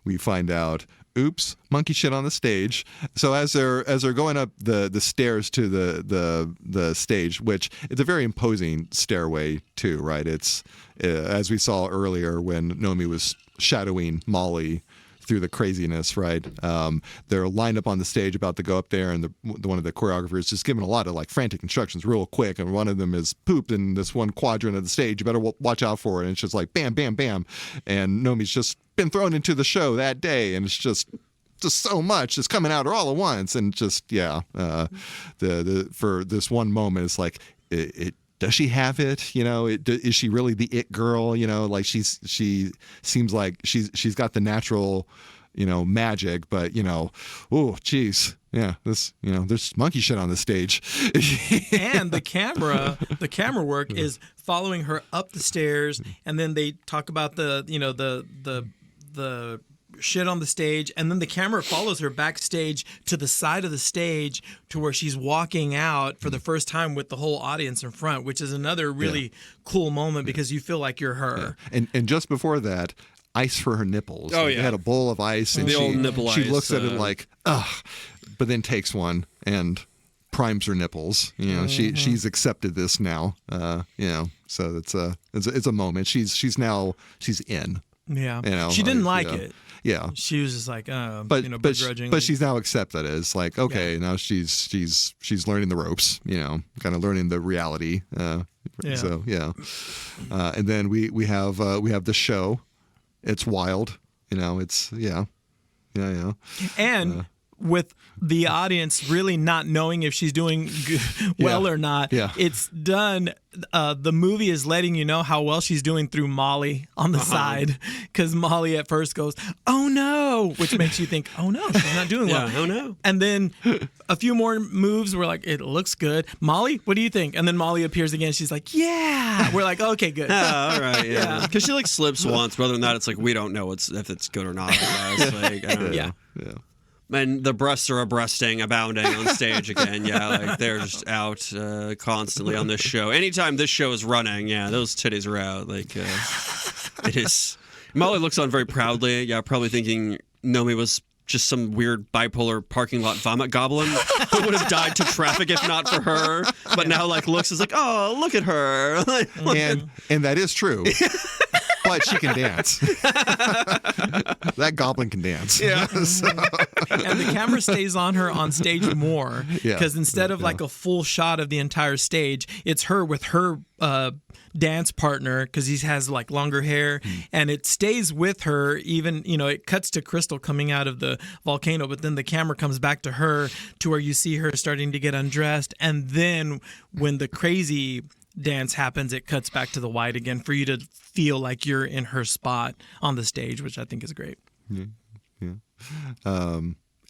Speaker 3: we find out, oops, monkey shit on the stage. So as they're going up the stairs to the stage, which it's a very imposing stairway too, right? It's as we saw earlier when Nomi was shadowing Molly through the craziness, right? They're lined up on the stage about to go up there, and one of the choreographers just giving a lot of like frantic instructions real quick, and one of them is poop in this one quadrant of the stage. You better watch out for it. And it's just like bam, bam, bam, and Nomi's just been thrown into the show that day, and it's just so much is coming out all at once, and just for this one moment, it's like it. Does she have it? You know, is she really the it girl? You know, like she seems like she's got the natural, magic, but oh, geez, yeah, this, there's monkey shit on the stage.
Speaker 2: And the camera work is following her up the stairs, and then they talk about the shit on the stage, and then the camera follows her backstage to the side of the stage to where she's walking out for the first time with the whole audience in front, which is another really cool moment because you feel like you're her.
Speaker 3: Yeah. And just before that, ice for her nipples.
Speaker 1: Oh,
Speaker 3: They had a bowl of ice, and
Speaker 1: the old nipple
Speaker 3: she
Speaker 1: ice,
Speaker 3: looks at it like, ugh, but then takes one and primes her nipples. She's accepted this now. So it's a moment. She's in.
Speaker 2: Yeah. She didn't like it.
Speaker 3: Yeah,
Speaker 2: she was just like, begrudgingly.
Speaker 3: But she's now accepted it. It's like, okay, now she's learning the ropes, kind of learning the reality. So and then we have the show. It's wild, It's yeah.
Speaker 2: And with the audience really not knowing if she's doing well or not, it's done. The movie is letting you know how well she's doing through Molly on the side, because Molly at first goes, "Oh no," which makes you think, "Oh no, she's not doing well."
Speaker 1: Oh no.
Speaker 2: And then a few more moves, we're like, "It looks good." Molly, what do you think? And then Molly appears again. She's like, "Yeah." We're like, "Okay, good."
Speaker 1: Oh, all right, yeah. Because she like slips once, but other than that, it's like we don't know if it's good or not. I guess. Like, I don't know.
Speaker 2: Yeah.
Speaker 1: And the breasts are abounding on stage again. Yeah, like they're just out constantly on this show. Anytime this show is running, those titties are out. Like it is. Molly looks on very proudly. Yeah, probably thinking Nomi was just some weird bipolar parking lot vomit goblin who would have died to traffic if not for her. But now like looks is like, oh, look at her.
Speaker 3: And that is true. But she can dance. That goblin can dance.
Speaker 1: Yeah.
Speaker 2: And the camera stays on her on stage more, because instead of like a full shot of the entire stage, it's her with her dance partner, because he has like longer hair, and it stays with her. Even it cuts to Cristal coming out of the volcano, but then the camera comes back to her to where you see her starting to get undressed, and then when the crazy dance happens, it cuts back to the white again for you to feel like you're in her spot on the stage, which I think is great.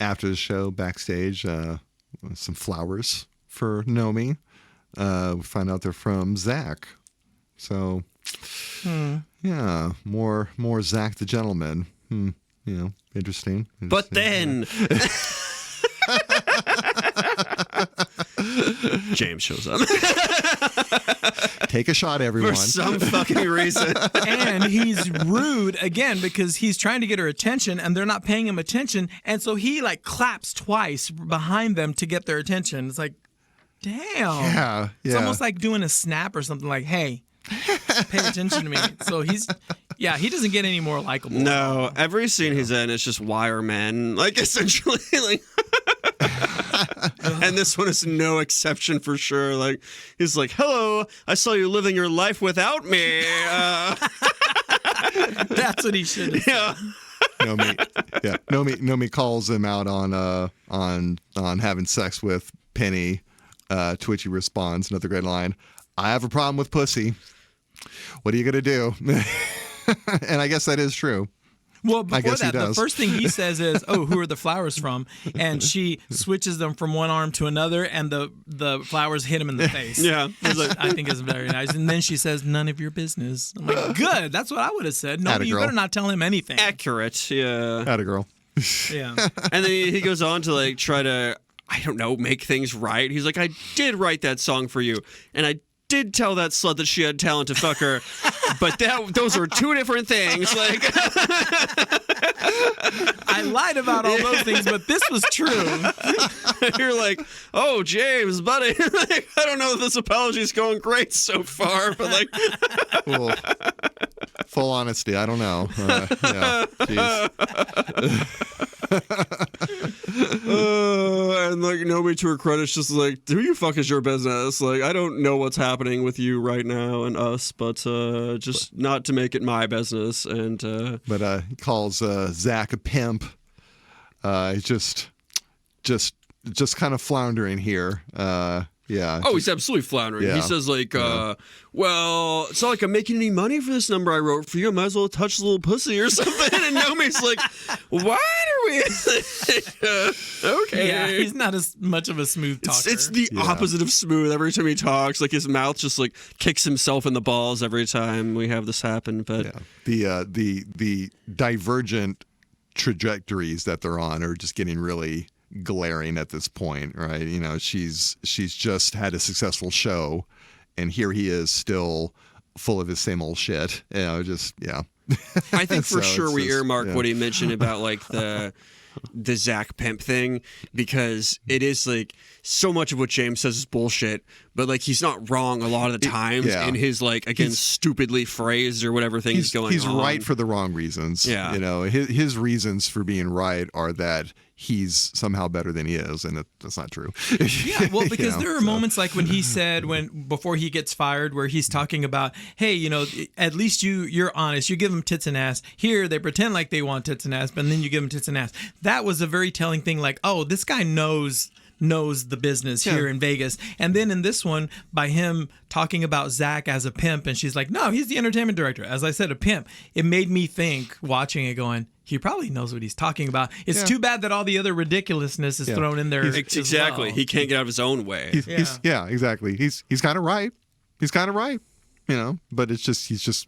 Speaker 3: After the show, backstage, some flowers for Nomi. We find out they're from Zach. So, more Zach the gentleman. Interesting.
Speaker 1: But then James shows up
Speaker 3: Take a shot, everyone.
Speaker 1: for some fucking reason.
Speaker 2: And he's rude again because he's trying to get her attention and they're not paying him attention. And so he like claps twice behind them to get their attention. It's like, damn.
Speaker 3: Yeah.
Speaker 2: It's almost like doing a snap or something like, hey, pay attention to me. So he doesn't get any more likable.
Speaker 1: No, every scene he's in is just wire men, like essentially, like. And this one is no exception for sure. Like he's like, "Hello, I saw you living your life without me."
Speaker 2: That's what he should have said.
Speaker 3: Nomi calls him out on having sex with Penny, to which he responds, another great line, "I have a problem with pussy. What are you gonna do?" And I guess that is true.
Speaker 2: Well, before that, the
Speaker 3: does.
Speaker 2: first thing he says is, "Oh, who are the flowers from?" And she switches them from one arm to another, and the flowers hit him in the face.
Speaker 1: Yeah,
Speaker 2: Which I think is very nice. And then she says, "None of your business." I'm like, "Good, that's what I would have said." No, you better not tell him anything.
Speaker 1: accurate. Yeah,
Speaker 3: Atta girl.
Speaker 2: Yeah.
Speaker 1: and then he goes on to like try to, I don't know, make things right. He's like, "I did write that song for you, and I did tell that slut that she had talent to fuck her, but those were two different things." Like,
Speaker 2: I lied about all those things, but this was true.
Speaker 1: you're like, "Oh, James, buddy, like, I don't know if this apology's going great so far, but like."
Speaker 3: Well, full honesty, I don't know. Yeah, jeez.
Speaker 1: And like Nomi, to her credit, is just like, "Who you fuck is your business. Like, I don't know what's happening with you right now and us, but just not to make it my business." And
Speaker 3: But he calls Zach a pimp. He's just kind of floundering here. Yeah.
Speaker 1: oh, he's absolutely floundering.
Speaker 3: Yeah.
Speaker 1: He says like, "Well, it's not like I'm making any money for this number I wrote for you. I might as well touch a little pussy or something." And Nomi's like, "What are we?" Okay.
Speaker 2: Yeah, he's not as much of a smooth talker.
Speaker 1: It's the opposite of smooth. Every time he talks, like his mouth just like kicks himself in the balls every time we have this happen. But
Speaker 3: the divergent trajectories that they're on are just getting really glaring at this point, right? You know, she's just had a successful show, and here he is still full of his same old shit. You know, just
Speaker 1: I think for
Speaker 3: So
Speaker 1: sure
Speaker 3: it's
Speaker 1: we
Speaker 3: just-
Speaker 1: earmarked
Speaker 3: yeah.
Speaker 1: what he mentioned about like the Zach Pimp thing, because it is like so much of what James says is bullshit, but like he's not wrong a lot of the times in his like, again, stupidly phrased or whatever thing's going on.
Speaker 3: He's right for the wrong reasons.
Speaker 1: Yeah.
Speaker 3: You know, his reasons for being right are that he's somehow better than he is, and that's not true.
Speaker 2: Yeah, well, because
Speaker 3: You know,
Speaker 2: there are moments like when he said before he gets fired, where he's talking about, hey, you know, at least you're honest. You give them tits and ass. Here they pretend like they want tits and ass, but then you give them tits and ass. That was a very telling thing. Like, oh, this guy knows the business here in Vegas. And then in this one, by him talking about Zach as a pimp, and she's like, no, he's the entertainment director. As I said, a pimp. It made me think, watching it, going, he probably knows what he's talking about. It's too bad that all the other ridiculousness is thrown in there.
Speaker 1: Exactly.
Speaker 2: Well.
Speaker 1: He can't get out of his own way.
Speaker 3: Exactly. He's kind of right. He's kind of right. You know, but it's just he's just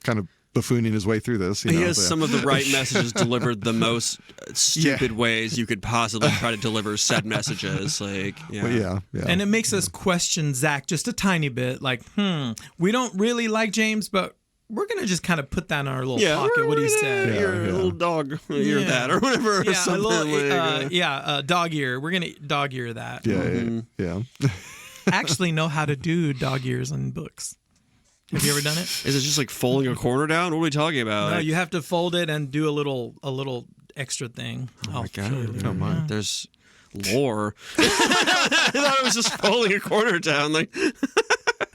Speaker 3: kind of buffooning his way through this.
Speaker 1: He has some of the right messages delivered the most stupid ways you could possibly try to deliver said messages. Like,
Speaker 3: yeah.
Speaker 2: And it makes us question Zach just a tiny bit. Like, we don't really like James, but we're going to just kind of put that in our little pocket, what he said.
Speaker 1: You're a little dog. You're that or whatever. Or
Speaker 2: Yeah,
Speaker 1: something
Speaker 2: a little,
Speaker 1: like,
Speaker 2: dog ear. We're going to dog ear that.
Speaker 3: Yeah.
Speaker 2: I actually know how to do dog ears in books. Have you ever done it?
Speaker 1: Is it just like folding a corner down? What are we talking about?
Speaker 2: No, you have to fold it and do a little extra thing.
Speaker 1: Oh my God. Come on. There's lore. I thought it was just folding a corner down. Like,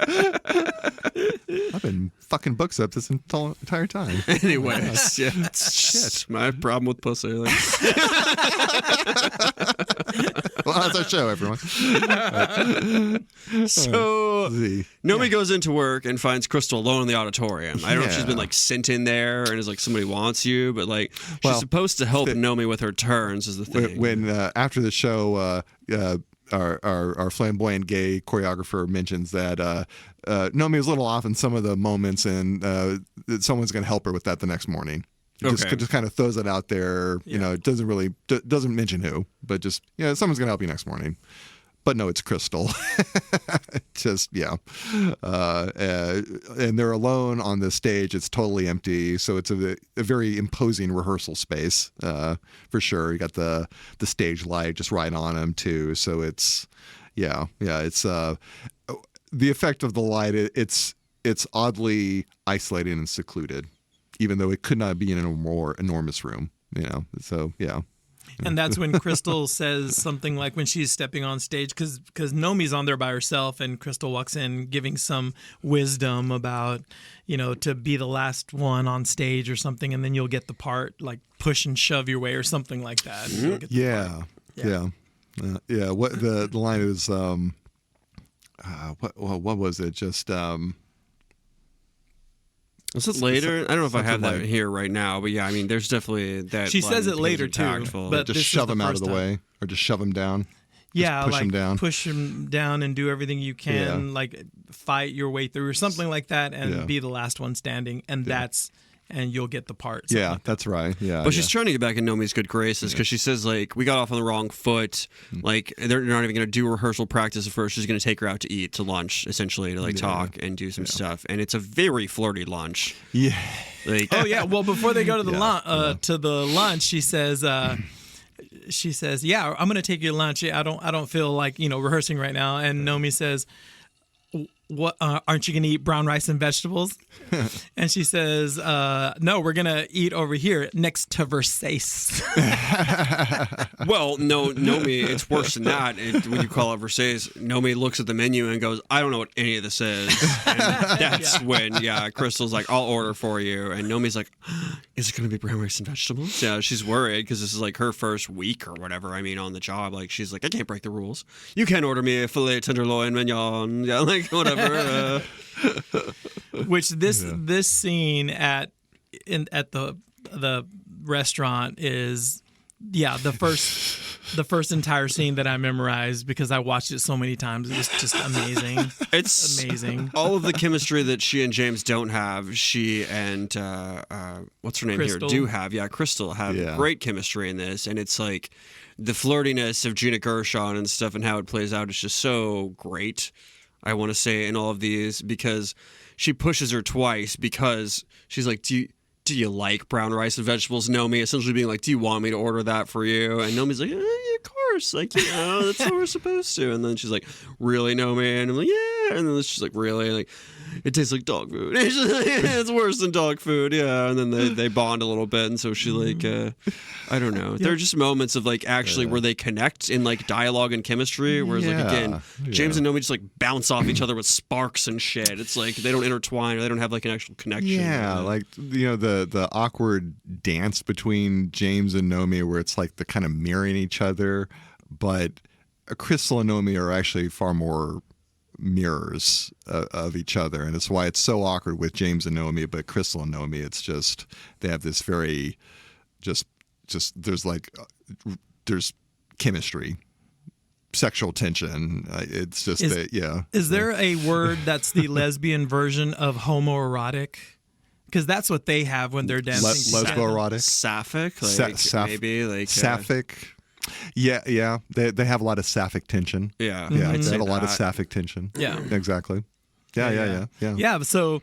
Speaker 3: I've been fucking books up this entire time.
Speaker 1: anyways, shit. My problem with pussy. Like.
Speaker 3: Well, that's our show, everyone.
Speaker 1: So Nomi goes into work and finds Cristal alone in the auditorium. I don't know if she's been like sent in there and is like, somebody wants you, but like she's supposed to help Nomi with her turns is the thing.
Speaker 3: When after the show, our flamboyant gay choreographer mentions that Nomi was a little off in some of the moments, and that someone's going to help her with that the next morning. Just kind of throws it out there. You know, it doesn't really doesn't mention who, but just someone's going to help you next morning. but no, it's Cristal. Just, yeah. And they're alone on the stage. It's totally empty. So it's a very imposing rehearsal space, for sure. You got the stage light just right on them too. So it's, it's, the effect of the light, it's oddly isolated and secluded, even though it could not be in a more enormous room, so yeah.
Speaker 2: And that's when Cristal says something like, when she's stepping on stage, because Nomi's on there by herself, and Cristal walks in giving some wisdom about, to be the last one on stage or something, and then you'll get the part, like push and shove your way or something like that.
Speaker 3: Yeah. What the line is, what was it? Just
Speaker 1: was it later? I don't know if I have that here right now, but yeah, I mean, there's definitely that.
Speaker 2: She says it later too, but
Speaker 3: just shove him out of the way, or just shove him down.
Speaker 2: Yeah,
Speaker 3: push him down.
Speaker 2: Push him down and do everything you can, like fight your way through or something like that, and be the last one standing, and and you'll get the part.
Speaker 3: Yeah, that's right. Yeah,
Speaker 1: but she's trying to get back in Nomi's good graces because she says, like, we got off on the wrong foot. Like, they're not even going to do rehearsal practice at first. She's going to take her out to eat, to lunch, essentially, to talk and do some stuff. And it's a very flirty lunch.
Speaker 3: Yeah.
Speaker 1: Like,
Speaker 2: oh yeah. Well, before they go to the to the lunch, she says, "Yeah, I'm going to take you to lunch. I don't feel like rehearsing right now." And Nomi says, "What? Aren't you going to eat brown rice and vegetables?" And she says, "No, we're going to eat over here next to Versace."
Speaker 1: Well, no, Nomi, it's worse than that. When you call it Versace, Nomi looks at the menu and goes, "I don't know what any of this is." And that's when, Cristal's like, "I'll order for you." And Nomi's like, "Is it going to be brown rice and vegetables?" Yeah, she's worried because this is like her first week or whatever. I mean, on the job, like she's like, "I can't break the rules. You can't order me a filet tenderloin mignon." Yeah, like whatever.
Speaker 2: Which this scene at the restaurant is the first entire scene that I memorized because I watched it so many times. It was just amazing.
Speaker 1: It's
Speaker 2: amazing.
Speaker 1: All of the chemistry that she and James don't have, she and what's her name
Speaker 2: Cristal.
Speaker 1: here do have. Yeah, Cristal have great chemistry in this, and it's like the flirtiness of Gina Gershon and stuff and how it plays out is just so great. I want to say in all of these because she pushes her twice because she's like, do you like brown rice and vegetables? Nomi essentially being like, do you want me to order that for you? And Nomi's like, yeah, of course. Like, that's what we're supposed to. And then she's like, really, Nomi? And I'm like, yeah. And then she's like, really? Like, it tastes like dog food. And she's like, yeah, it's worse than dog food. Yeah. And then they bond a little bit. And so she like, I don't know. There are just moments of like actually where they connect in like dialogue and chemistry. Whereas like, again, James and Nomi just like bounce off each other with sparks and shit. It's like they don't intertwine or they don't have like an actual connection.
Speaker 3: Yeah. Like, the awkward dance between James and Nomi where it's like they're kind of mirroring each other. But Cristal and Nomi are actually far more mirrors of each other, and it's why it's so awkward with James and Nomi. But Cristal and Nomi, it's just they have this very just there's chemistry, sexual tension. It's just
Speaker 2: Is there a word that's the lesbian version of homoerotic? Because that's what they have when they're dancing.
Speaker 3: Lesbo-erotic,
Speaker 1: sapphic, maybe like
Speaker 3: sapphic. Yeah. They have a lot of sapphic tension.
Speaker 1: Yeah,
Speaker 3: they have a lot of sapphic tension.
Speaker 2: Yeah,
Speaker 3: exactly. Yeah.
Speaker 2: So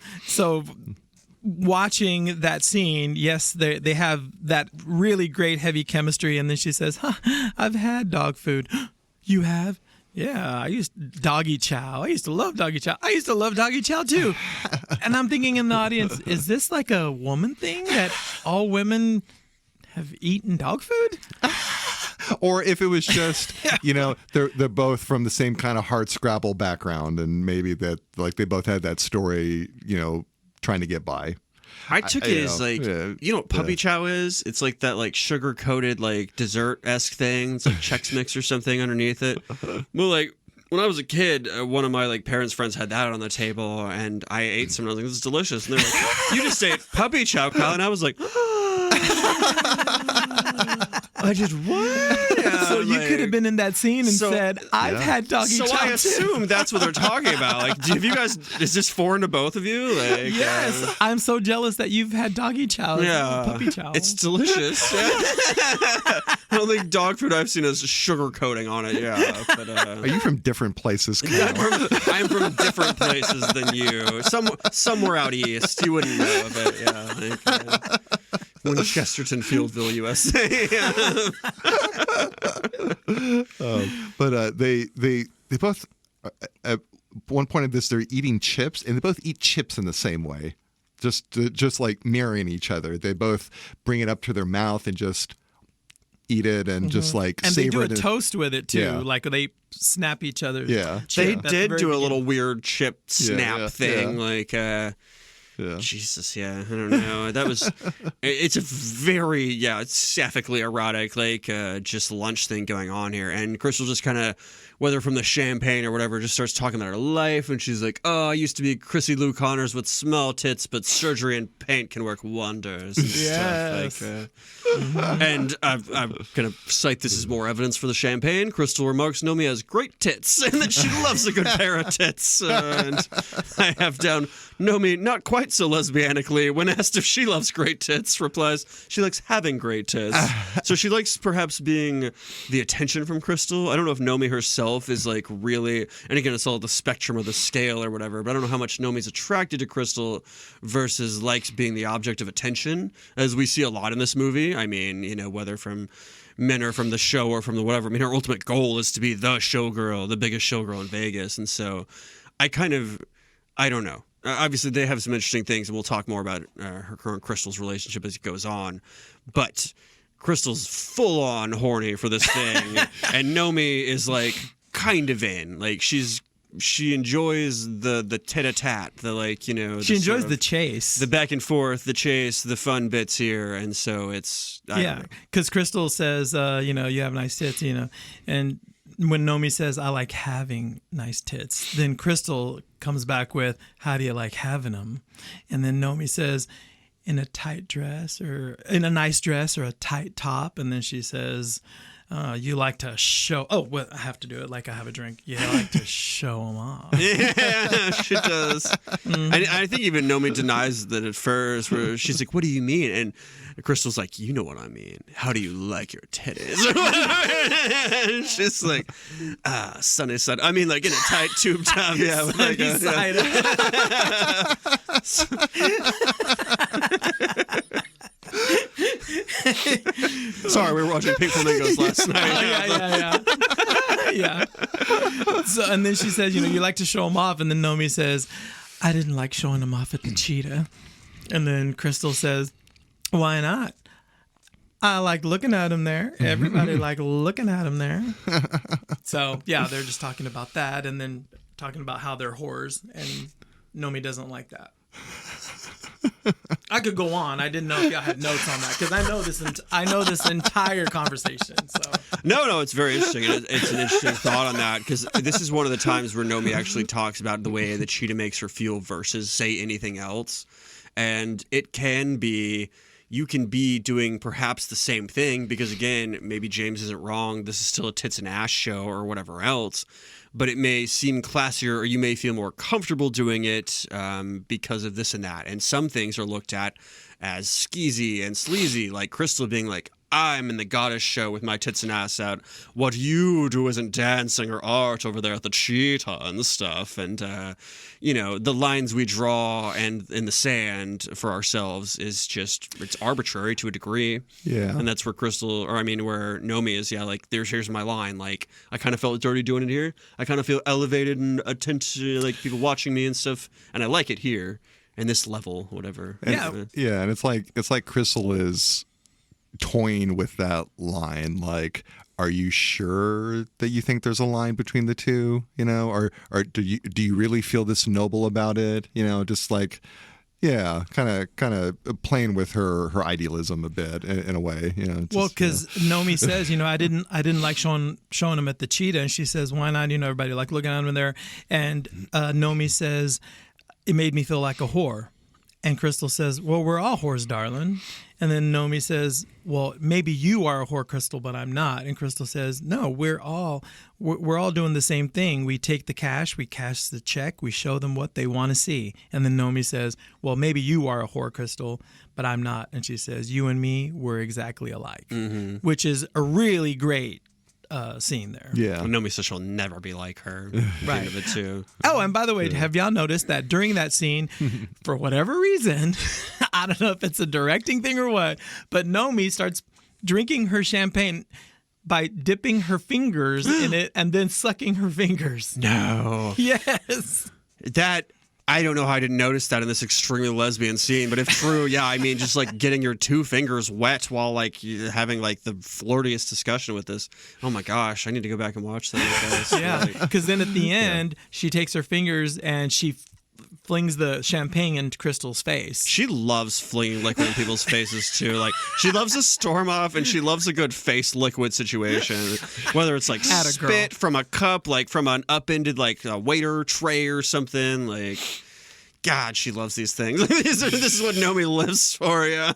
Speaker 2: watching that scene, yes, they have that really great heavy chemistry, and then she says, "I've had dog food." You have? Yeah, I used doggy chow. I used to love doggy chow. I used to love doggy chow too. And I'm thinking in the audience, is this like a woman thing that all women have eaten dog food?
Speaker 3: Or if it was just, they're both from the same kind of hard scrabble background, and maybe that like they both had that story, trying to get by.
Speaker 1: I took it as like, you know what puppy chow is? It's like that like sugar coated like dessert-esque thing. It's like Chex Mix or something underneath it. Well, like when I was a kid, one of my like parents' friends had that on the table, and I ate some. And I was like, "This is delicious." And they're like, "You just ate puppy chow, Kyle," and I was like, I just what? Yeah,
Speaker 2: So you could have been in that scene and said, "I've had doggy chow."
Speaker 1: So I assume that's what they're talking about. Like, have you guys? Is this foreign to both of you? Like,
Speaker 2: Yes, I'm so jealous that you've had doggy chow. Puppy chow.
Speaker 1: It's delicious. Yeah. I don't think dog food I've seen has sugar coating on it. Yeah, but
Speaker 3: Are you from different places, Kyle?
Speaker 1: I'm from different places than you. Somewhere out east. You wouldn't know of it. Yeah, like, Winchesterton, Fieldville, USA.
Speaker 3: But they both at one point of this they're eating chips, and they both eat chips in the same way, just like mirroring each other. They both bring it up to their mouth and just eat it and just like
Speaker 2: and
Speaker 3: savor
Speaker 2: they do a
Speaker 3: it.
Speaker 2: toast with it too.
Speaker 3: Yeah.
Speaker 2: Like they snap each other's.
Speaker 3: Yeah.
Speaker 1: They
Speaker 2: chip at the
Speaker 1: did
Speaker 2: very
Speaker 1: do a
Speaker 2: beginning.
Speaker 1: little weird chip snap thing,
Speaker 3: yeah.
Speaker 1: like.
Speaker 3: Yeah.
Speaker 1: Jesus, yeah, I don't know. That was, it's a very, it's sappically erotic, like, just lunch thing going on here. And Cristal just kind of, whether from the champagne or whatever, just starts talking about her life. And she's like, oh, I used to be Chrissy Lou Connors with small tits, but surgery and paint can work wonders and stuff. Like, and I'm going to cite this as more evidence for the champagne. Cristal remarks Nomi has great tits and that she loves a good pair of tits. And I have down Nomi, not quite so lesbianically, when asked if she loves great tits, replies she likes having great tits. So she likes perhaps being the attention from Cristal. I don't know if Nomi herself is like really, and again, it's all the spectrum of the scale or whatever, but I don't know how much Nomi's attracted to Cristal versus likes being the object of attention, as we see a lot in this movie. I mean, whether from men or from the show or from the whatever. I mean, her ultimate goal is to be the showgirl, the biggest showgirl in Vegas. And so I don't know. Obviously, they have some interesting things, and we'll talk more about her current Cristal's relationship as it goes on. But Cristal's full-on horny for this thing, and Nomi is like kind of in. Like she enjoys the tete-a-tate,
Speaker 2: She enjoys the chase,
Speaker 1: the back and forth, the chase, the fun bits here, and so it's
Speaker 2: because Cristal says, you have nice tits, and when Nomi says, I like having nice tits, then Cristal comes back with, how do you like having them? And then Nomi says, in a tight dress or in a nice dress or a tight top. And then she says, you like to show, I have to do it like I have a drink. You like to show them off.
Speaker 1: Yeah, she does. Mm-hmm. I think even Nomi denies that at first, where she's like, what do you mean? And Cristal's like, you know what I mean. How do you like your titties? And she's like, sunny side. I mean, like in a tight tube top. Yeah. Like
Speaker 2: side.
Speaker 1: Sorry, we were watching Pink Flamingos last night.
Speaker 2: Yeah. So, and then she says, you like to show them off. And then Nomi says, I didn't like showing them off at the cheetah. And then Cristal says, why not? I like looking at him there. Everybody like looking at him there. So, yeah, they're just talking about that and then talking about how they're whores. And Nomi doesn't like that. I could go on. I didn't know if y'all had notes on that because I know this entire conversation. So
Speaker 1: no, it's very interesting. It's an interesting thought on that because this is one of the times where Nomi actually talks about the way the cheetah makes her feel versus say anything else, and it can be. You can be doing perhaps the same thing because, again, maybe James isn't wrong. This is still a tits and ass show or whatever else. But it may seem classier or you may feel more comfortable doing it because of this and that. And some things are looked at as skeezy and sleazy, like Cristal being like, I'm in the goddess show with my tits and ass out. What you do isn't dancing or art over there at the cheetah and stuff. And, the lines we draw and in the sand for ourselves is just, it's arbitrary to a degree.
Speaker 3: Yeah.
Speaker 1: And that's where where Nomi is, like, here's my line. Like, I kind of felt dirty doing it here. I kind of feel elevated and attention, like people watching me and stuff. And I like it here in this level, whatever.
Speaker 3: And, and it's like Cristal is toying with that line, like, are you sure that you think there's a line between the two, or do you really feel this noble about it, just like, kind of playing with her idealism a bit in a way,
Speaker 2: well, because Nomi says, I didn't like showing them at the cheetah, and she says, why not? Everybody like looking at them in there, and Nomi says, it made me feel like a whore. And Cristal says, well, we're all whores, darling. And then Nomi says, well, maybe you are a whore, Cristal, but I'm not. And Cristal says, no, we're all doing the same thing. We take the cash, we cash the check, we show them what they want to see. And then Nomi says, well, maybe you are a whore, Cristal, but I'm not. And she says, you and me, we're exactly alike, which is a really great scene there.
Speaker 3: Yeah.
Speaker 1: Well, Nomi says she'll never be like her. Right. End of it too.
Speaker 2: Oh, and by the way, have y'all noticed that during that scene, for whatever reason, I don't know if it's a directing thing or what, but Nomi starts drinking her champagne by dipping her fingers in it and then sucking her fingers.
Speaker 1: No.
Speaker 2: Yes.
Speaker 1: That, I don't know how I didn't notice that in this extremely lesbian scene, but if true, yeah, I mean, just like getting your two fingers wet while like having like the flirtiest discussion with this. Oh my gosh, I need to go back and watch that.
Speaker 2: Yeah, because then at the end, she takes her fingers and she flings the champagne into Cristal's face.
Speaker 1: She loves flinging liquid in people's faces too. Like she loves a storm off, and she loves a good face liquid situation. Whether it's like spit from a cup, like from an upended like a waiter tray or something. Like, God, she loves these things. This is what Nomi lives for. Yeah,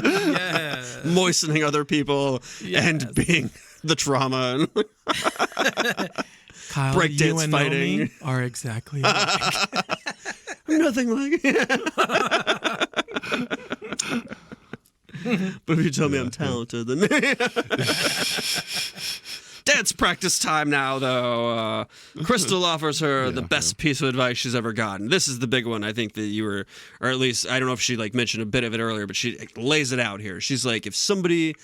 Speaker 2: yes.
Speaker 1: Moistening other people and being the trauma.
Speaker 2: Kyle,
Speaker 1: breakdance
Speaker 2: you and
Speaker 1: fighting
Speaker 2: Nomi are exactly alike.
Speaker 1: Nothing like it. But if you tell me I'm talented, then dance practice time now, though. Cristal offers her the best piece of advice she's ever gotten. This is the big one. I think that you were, or at least I don't know if she like mentioned a bit of it earlier, but she lays it out here. She's like, if somebody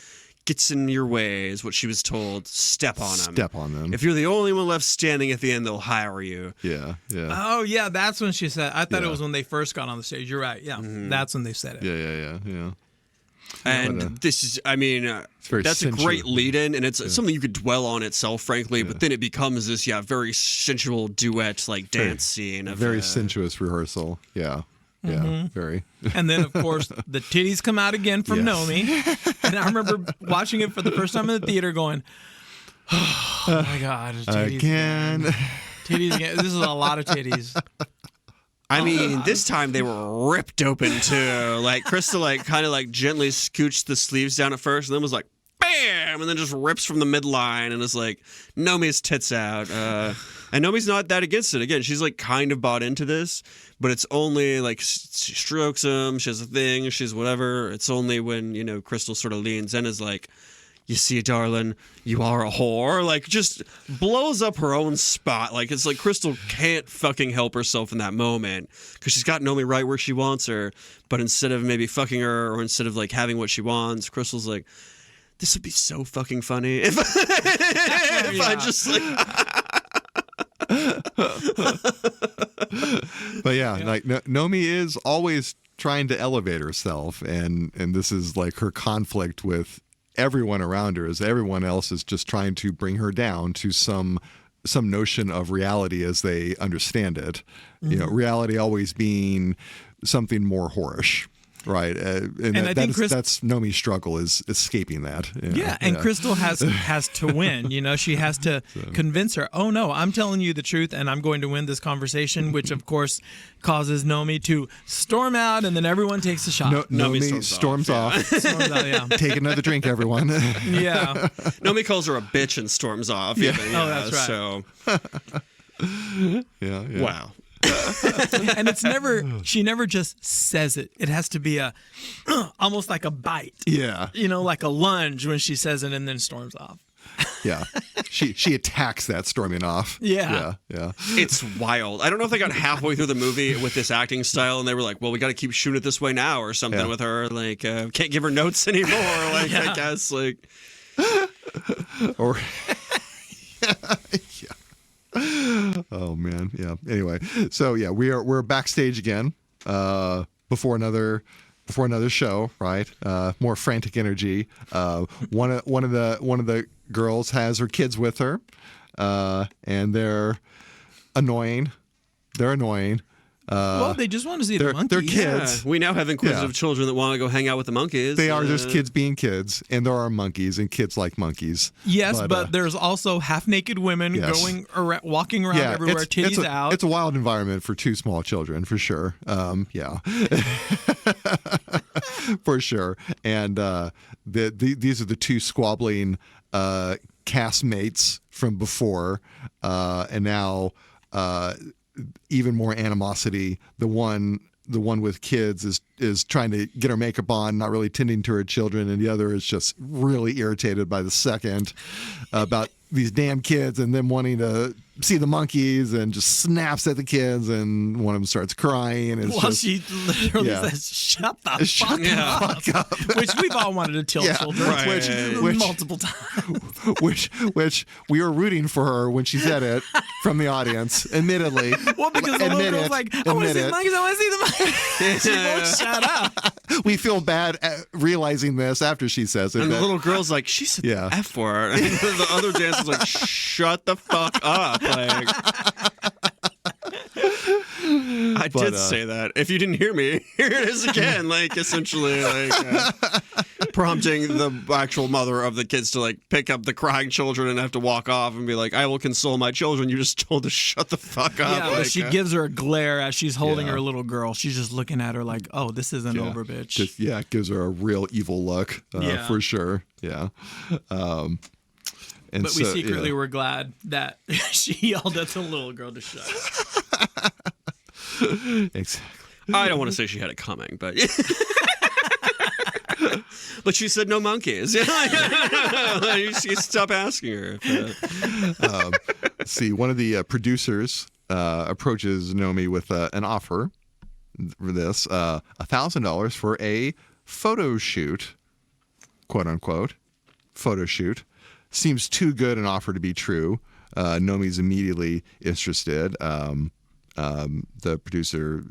Speaker 1: gets in your way, is what she was told, step on them.
Speaker 3: Step on them.
Speaker 1: If you're the only one left standing at the end, they'll hire you.
Speaker 3: Yeah.
Speaker 2: Oh, yeah, that's when she said. I thought it was when they first got on the stage. You're right. Yeah, that's when they said it.
Speaker 3: Yeah.
Speaker 1: And this is, I mean, that's a great lead-in, and it's something you could dwell on itself, frankly, but then it becomes this, very sensual duet, like, dance scene.
Speaker 3: Very sensuous rehearsal. Yeah. Yeah, very.
Speaker 2: And then, of course, the titties come out again from Nomi. And I remember watching it for the first time in the theater going, oh my God, titties
Speaker 3: again.
Speaker 2: Titties again. This is a lot of titties.
Speaker 1: I mean, this time they were ripped open, too. Like, Cristal, like, kind of, like, gently scooched the sleeves down at first, and then was like, bam! And then just rips from the midline, and is like, Nomi's tits out. And Nomi's not that against it. Again, she's, like, kind of bought into this, but it's only, like, she strokes him, she has a thing, she's whatever. It's only when, Cristal sort of leans in, is like, you see, darling, you are a whore. Like, just blows up her own spot. Like, it's like Cristal can't fucking help herself in that moment because she's got Nomi right where she wants her. But instead of maybe fucking her or instead of, like, having what she wants, Cristal's like, this would be so fucking funny if I just, like...
Speaker 3: But yeah, like Nomi is always trying to elevate herself, and this is like her conflict with everyone around her, as everyone else is just trying to bring her down to some notion of reality as they understand it. Reality always being something more whorish. Right, and I think that's Nomi's struggle, is escaping that.
Speaker 2: And Cristal has to win. She has to convince her. Oh no, I'm telling you the truth, and I'm going to win this conversation, which of course causes Nomi to storm out, and then everyone takes a shot.
Speaker 3: Nomi storms off.
Speaker 2: Storms out, yeah.
Speaker 3: Take another drink, everyone.
Speaker 2: Yeah.
Speaker 1: Nomi calls her a bitch and storms off.
Speaker 2: Yeah. That's right.
Speaker 1: So.
Speaker 3: Yeah.
Speaker 1: Wow.
Speaker 2: And she never just says it. It has to be almost like a bite.
Speaker 3: Yeah.
Speaker 2: Like a lunge when she says it and then storms off.
Speaker 3: Yeah. She attacks that storming off.
Speaker 2: Yeah.
Speaker 1: It's wild. I don't know if they got halfway through the movie with this acting style and they were like, well, we got to keep shooting it this way now or something with her. Like, can't give her notes anymore. Like, I guess, like.
Speaker 3: Or. Yeah. Oh man, yeah. Anyway, so yeah, we're backstage again before another show, right? More frantic energy. One of the girls has her kids with her, and they're annoying.
Speaker 2: Well, they just want to see the monkeys.
Speaker 3: They're kids.
Speaker 1: We now have inquisitive children that want to go hang out with the monkeys.
Speaker 3: They are just kids being kids, and there are monkeys, and kids like monkeys.
Speaker 2: Yes, but there's also half-naked women going around, walking around everywhere, titties out.
Speaker 3: It's a wild environment for 2 small children, for sure. For sure. And these are the 2 squabbling castmates from before, and now even more animosity. The one with kids is trying to get her makeup on, not really tending to her children, and the other is just really irritated by the second about these damn kids and them wanting to see the monkeys, and just snaps at the kids, and one of them starts crying. And
Speaker 2: she literally says, "Shut the fuck up," which we've all wanted to tell children, which multiple times.
Speaker 3: Which we were rooting for her when she said it from the audience, admittedly.
Speaker 2: Well, because the little girl's like, "I want to see the monkeys. I want to see the monkeys." She won't shut up.
Speaker 3: We feel bad at realizing this after she says it.
Speaker 1: And the little girl's like, "She said the F word." And the other dancer's like, "Shut the fuck up." Like, I did say that. If you didn't hear me, here it is again. Like, essentially, prompting the actual mother of the kids to pick up the crying children and have to walk off and be like, "I will console my children. You just told to shut the fuck up."
Speaker 2: Yeah, but she gives her a glare as she's holding her little girl. She's just looking at her like, "Oh, this isn't over, bitch."
Speaker 3: It gives her a real evil look, for sure. Yeah.
Speaker 2: But we secretly were glad that she yelled at the little girl to shut up.
Speaker 3: Exactly.
Speaker 1: I don't want to say she had it coming, but but she said no monkeys. You stop asking her.
Speaker 3: Let's see, one of the producers approaches Nomi with an offer for this $1,000 for a photo shoot, quote unquote, photo shoot. Seems too good an offer to be true. Nomi's immediately interested. The producer,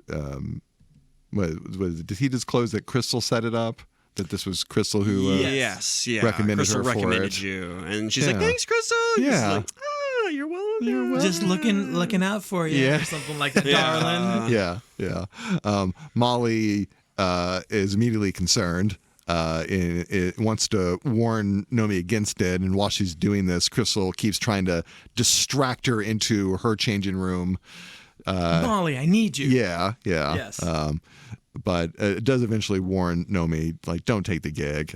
Speaker 3: did he disclose that Cristal set it up? That this was Cristal who recommended
Speaker 1: Cristal
Speaker 3: her
Speaker 1: recommended
Speaker 3: for it?
Speaker 1: you, and she's like, "Thanks, Cristal."
Speaker 3: Yeah.
Speaker 1: Like, you're welcome.
Speaker 2: Just looking out for you, or something like that, darling.
Speaker 3: Yeah. Molly is immediately concerned. It wants to warn Nomi against it, and while she's doing this, Cristal keeps trying to distract her into her changing room.
Speaker 2: Molly, I need you.
Speaker 3: Yeah.
Speaker 2: Yes.
Speaker 3: But it does eventually warn Nomi, like, don't take the gig.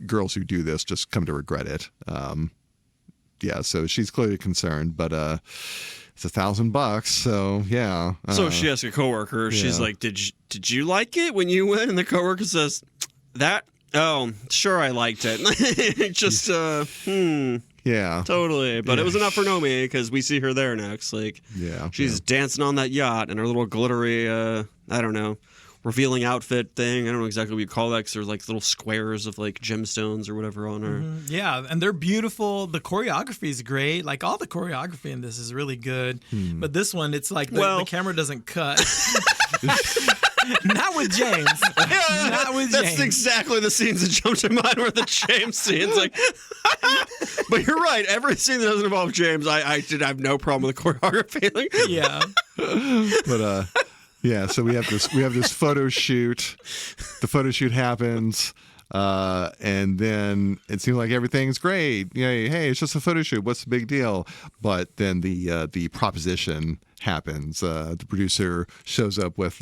Speaker 3: Girls who do this just come to regret it. So she's clearly concerned, but it's $1,000, so yeah.
Speaker 1: So she asks a coworker. She's like, "Did you like it when you went?" And the coworker says, "That? Oh, sure, I liked it. Just
Speaker 3: Yeah.
Speaker 1: Totally. But it was enough for Nomi because we see her there next. She's dancing on that yacht in her little glittery, I don't know, revealing outfit thing. I don't know exactly what you call that because there's little squares of gemstones or whatever on her.
Speaker 2: Mm-hmm. Yeah, and they're beautiful. The choreography is great. All the choreography in this is really good. But this one, it's the camera doesn't cut. Not with James. Not with James.
Speaker 1: That's exactly the scenes that jump to mind were the James scenes. But you're right. Every scene that doesn't involve James, I did have no problem with the choreography.
Speaker 2: Yeah.
Speaker 3: But so we have this photo shoot. The photo shoot happens. And then it seems like everything's great. Hey, it's just a photo shoot. What's the big deal? But then the proposition happens. The producer shows up with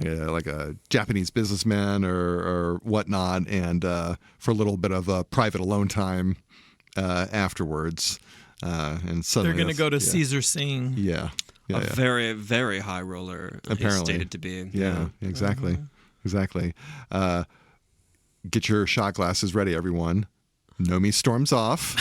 Speaker 3: like a Japanese businessman or whatnot, and for a little bit of private alone time afterwards. And suddenly
Speaker 2: they're going to go to Caesar Singh.
Speaker 3: Yeah.
Speaker 1: A very, very high roller.
Speaker 3: Apparently,
Speaker 1: he's stated to be.
Speaker 3: Yeah, exactly. Exactly. Get your shot glasses ready, everyone. Nomi storms off.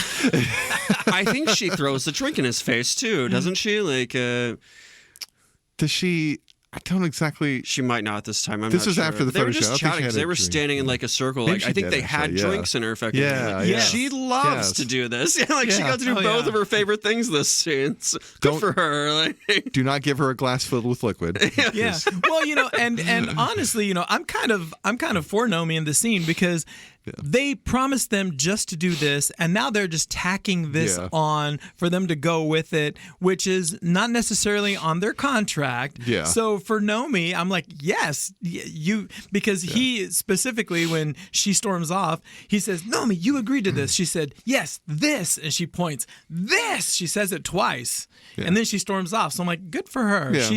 Speaker 1: I think she throws the drink in his face too, doesn't she?
Speaker 3: Does she? I don't exactly.
Speaker 1: She might not this time.
Speaker 3: This was after the photo shoot.
Speaker 1: They were just chatting because they were standing in a circle. I think they had drinks in her. Effectively.
Speaker 3: Yeah.
Speaker 1: She loves to do this. She got to do both of her favorite things this scene. Good for her.
Speaker 3: Do not give her a glass filled with liquid.
Speaker 2: Yeah. Well, and honestly, I'm kind of for Nomi in the scene because They promised them just to do this, and now they're just tacking this on for them to go with it, which is not necessarily on their contract.
Speaker 3: Yeah.
Speaker 2: So for Nomi, I'm like, yes, because he specifically, when she storms off, he says, Nomi, you agreed to this. She said, yes, this, and she points, this. She says it twice, and then she storms off. So I'm like, good for her.
Speaker 3: Yeah.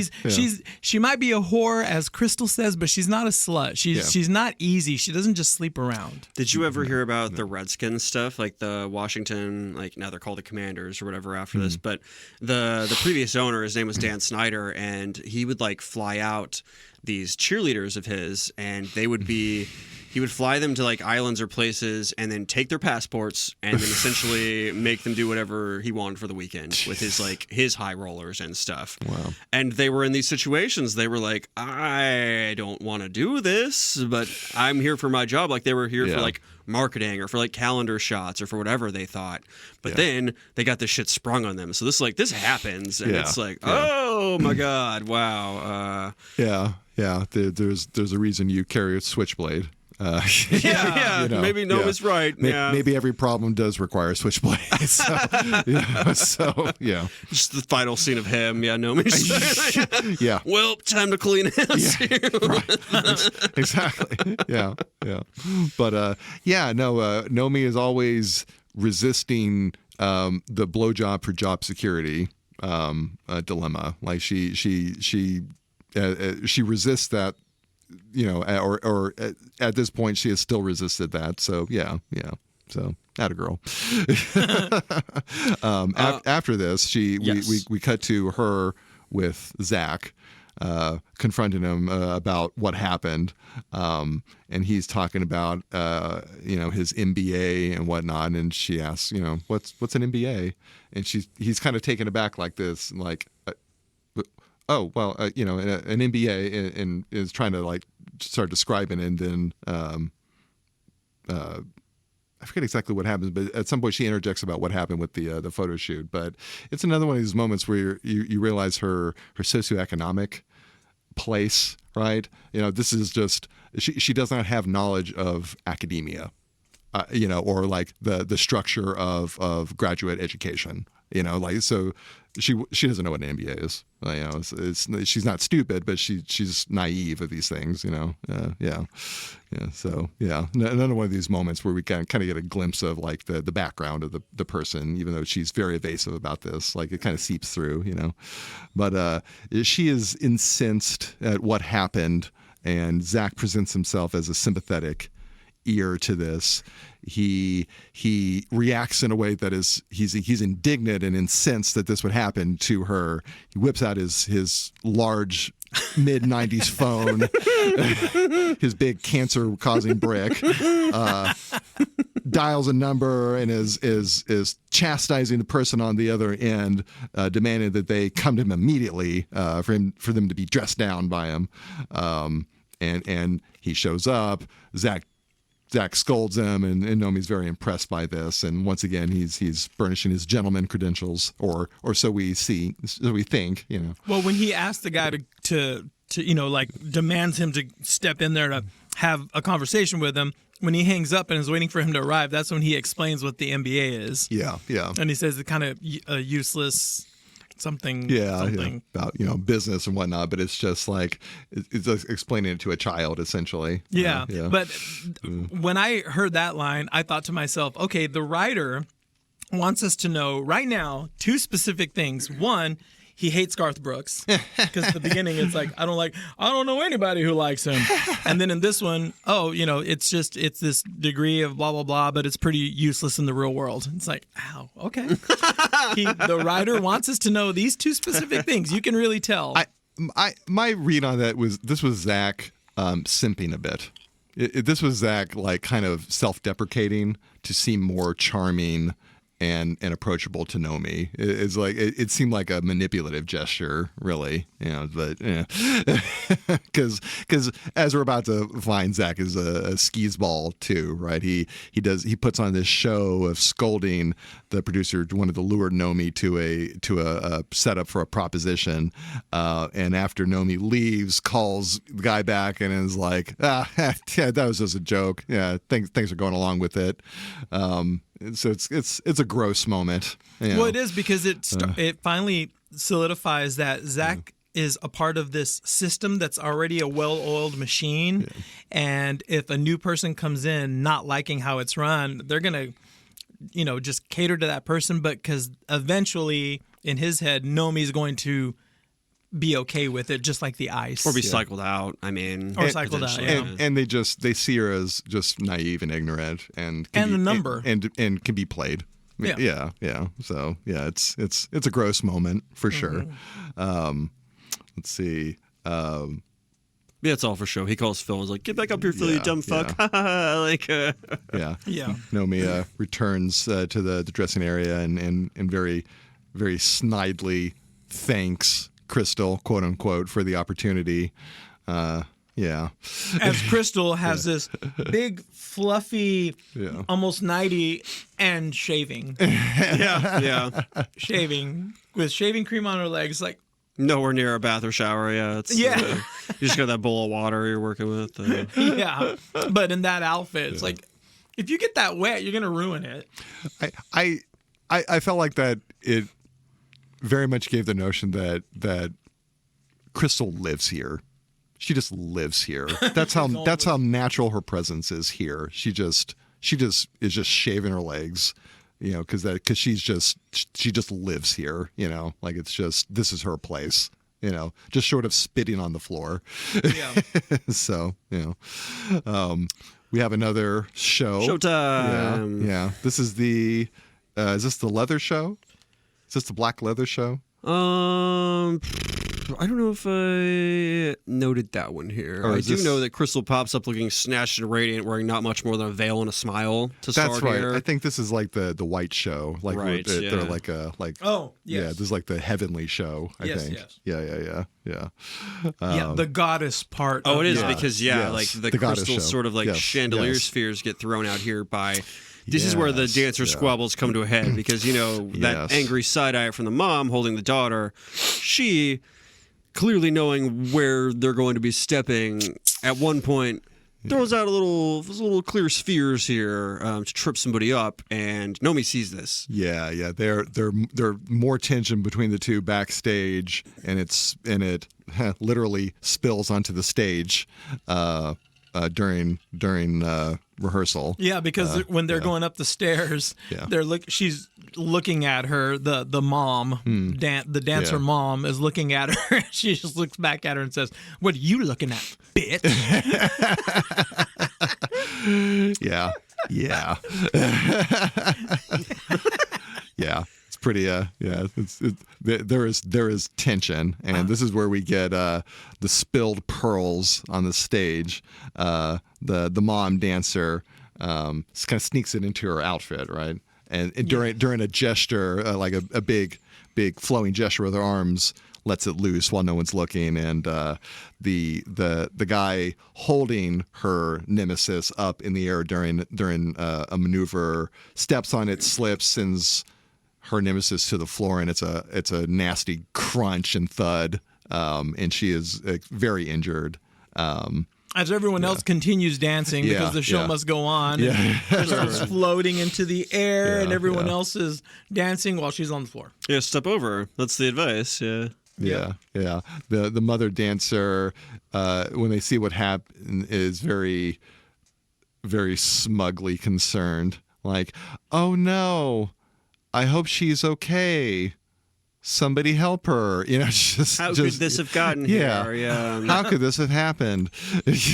Speaker 2: She might be a whore, as Cristal says, but she's not a slut. She's not easy. She doesn't just sleep around.
Speaker 1: Did you ever hear about the Redskins stuff, like the Washington, like now they're called the Commanders or whatever after this, but the previous owner, his name was Dan Snyder, and he would like fly out these cheerleaders of his, and he would fly them to like islands or places and then take their passports and then essentially make them do whatever he wanted for the weekend with his high rollers and stuff.
Speaker 3: Wow.
Speaker 1: And they were in these situations. They were like, I don't want to do this, but I'm here for my job. Like they were here for like marketing or for like calendar shots or for whatever they thought. But then they got this shit sprung on them. So this happens, and it's like, oh my God, wow.
Speaker 3: There's a reason you carry a switchblade.
Speaker 1: Maybe Nomi's right.
Speaker 3: Maybe every problem does require a switchblade. So,
Speaker 1: Just the final scene of him. Nomi's. Well, time to clean house here.
Speaker 3: Right. Exactly. Yeah. But Nomi is always resisting the blowjob for job security dilemma. Like she resists that. Or at this point, she has still resisted that. So, So, atta girl. After this, we cut to her with Zach, confronting him about what happened. And he's talking about, his MBA and whatnot. And she asks, what's an MBA? And he's kind of taken aback like this, like, oh, well, an MBA and is trying to like start describing it, and then I forget exactly what happens, but at some point she interjects about what happened with the photo shoot. But it's another one of these moments where you realize her socioeconomic place, right? This is just she does not have knowledge of academia, or like the structure of graduate education. So she doesn't know what an MBA is. She's not stupid, but she's naive of these things. So another one of these moments where we kind of get a glimpse of like the background of the person, even though she's very evasive about this. Like it kind of seeps through, But she is incensed at what happened, and Zach presents himself as a sympathetic ear to this. He reacts in a way that is he's indignant and incensed that this would happen to her. He whips out his large mid-90s phone, his big cancer-causing brick, dials a number and is chastising the person on the other end, demanding that they come to him immediately for them to be dressed down by him. And he shows up. Zach scolds him, and Nomi's very impressed by this. And once again, he's burnishing his gentleman credentials, or so we think.
Speaker 2: Well, when he asked the guy to demands him to step in there to have a conversation with him, when he hangs up and is waiting for him to arrive, that's when he explains what the MBA is. Yeah. And he says it's kind of useless. Something
Speaker 3: about business and whatnot, but it's just like it's explaining it to a child essentially.
Speaker 2: But when I heard that line, I thought to myself, okay, the writer wants us to know right now two specific things. One, he hates Garth Brooks, because at the beginning it's like I don't know anybody who likes him, and then in this one, it's this degree of blah blah blah, but it's pretty useless in the real world. It's like, ow, okay. The writer wants us to know these two specific things. You can really tell.
Speaker 3: My read on that was this was Zach simping a bit. This was Zach like kind of self-deprecating to seem more charming and approachable to Nomi. It's like it seemed like a manipulative gesture, really, But because as we're about to find, Zach is a skis ball too, right? He puts on this show of scolding the producer wanted to lure Nomi to a setup for a proposition, and after Nomi leaves, calls the guy back and is like, yeah, that was just a joke. Yeah, things are going along with it. So it's a gross moment.
Speaker 2: Well, it is because it finally solidifies that Zach is a part of this system that's already a well-oiled machine, and if a new person comes in not liking how it's run, they're gonna, just cater to that person. But because eventually, in his head, Nomi's going to be okay with it, just like the ice,
Speaker 1: or be cycled out. I mean,
Speaker 2: or cycled out. Yeah.
Speaker 3: And they see her as just naive and ignorant, and
Speaker 2: a number,
Speaker 3: and can be played. Yeah. So it's a gross moment for sure. Let's see.
Speaker 1: Yeah, it's all for show. He calls Phil and is like, "Get back up here, Phil, you dumb fuck."
Speaker 3: Yeah. Nomi returns to the dressing area and very, very snidely thanks Cristal, quote unquote, for the opportunity.
Speaker 2: As Cristal has this big, fluffy, almost 90 and shaving. Shaving with shaving cream on her legs, like.
Speaker 1: Nowhere near a bath or shower. You just got that bowl of water you're working with.
Speaker 2: But in that outfit, it's like, if you get that wet, you're gonna ruin it.
Speaker 3: I felt like that it very much gave the notion that Cristal lives here. She just lives here. That's how natural her presence is here. She just is just shaving her legs. Because she just lives here, like it's just, this is her place, just short of spitting on the floor. Yeah. So, we have another show.
Speaker 1: Showtime.
Speaker 3: Yeah. This is is this the leather show? Is this the black leather show?
Speaker 1: I don't know if I noted that one here. I do know that Cristal pops up looking snatched and radiant, wearing not much more than a veil and a smile to start.
Speaker 3: That's right.
Speaker 1: Here.
Speaker 3: I think this is like the white show. Like
Speaker 1: right,
Speaker 3: they're like
Speaker 2: oh yes.
Speaker 3: Yeah, this is like the heavenly show. I think.
Speaker 2: Yes.
Speaker 3: Yeah.
Speaker 2: The goddess part.
Speaker 1: Oh, it is because like the crystal sort of like chandelier
Speaker 3: yes.
Speaker 1: spheres get thrown out here by. This is where the dancer squabbles come to a head because that angry side eye from the mom holding the daughter, she. Clearly knowing where they're going to be stepping, at one point throws out a little clear spheres here to trip somebody up, and Nomi sees this.
Speaker 3: Yeah. They're more tension between the two backstage, and it literally spills onto the stage during rehearsal.
Speaker 2: Yeah, because when they're going up the stairs, she's looking at her. The mom, the dancer mom, is looking at her. She just looks back at her and says, "What are you looking at, bitch?"
Speaker 3: Yeah. It's pretty. There is tension, and this is where we get the spilled pearls on the stage. The mom dancer kind of sneaks it into her outfit, right? And during a gesture, like a big flowing gesture with her arms, lets it loose while no one's looking, and the guy holding her nemesis up in the air during a maneuver steps on it, slips, sends her nemesis to the floor, and it's a nasty crunch and thud, and she is very injured.
Speaker 2: As everyone else continues dancing because the show must go on. Yeah. Crystal's floating into the air, and everyone else is dancing while she's on the floor.
Speaker 1: Yeah, step over. That's the advice. Yeah.
Speaker 3: The mother dancer, when they see what happened, is very, very smugly concerned. Like, oh no, I hope she's okay. Somebody help her.
Speaker 1: How could this have gotten here? Yeah.
Speaker 3: How could this have happened?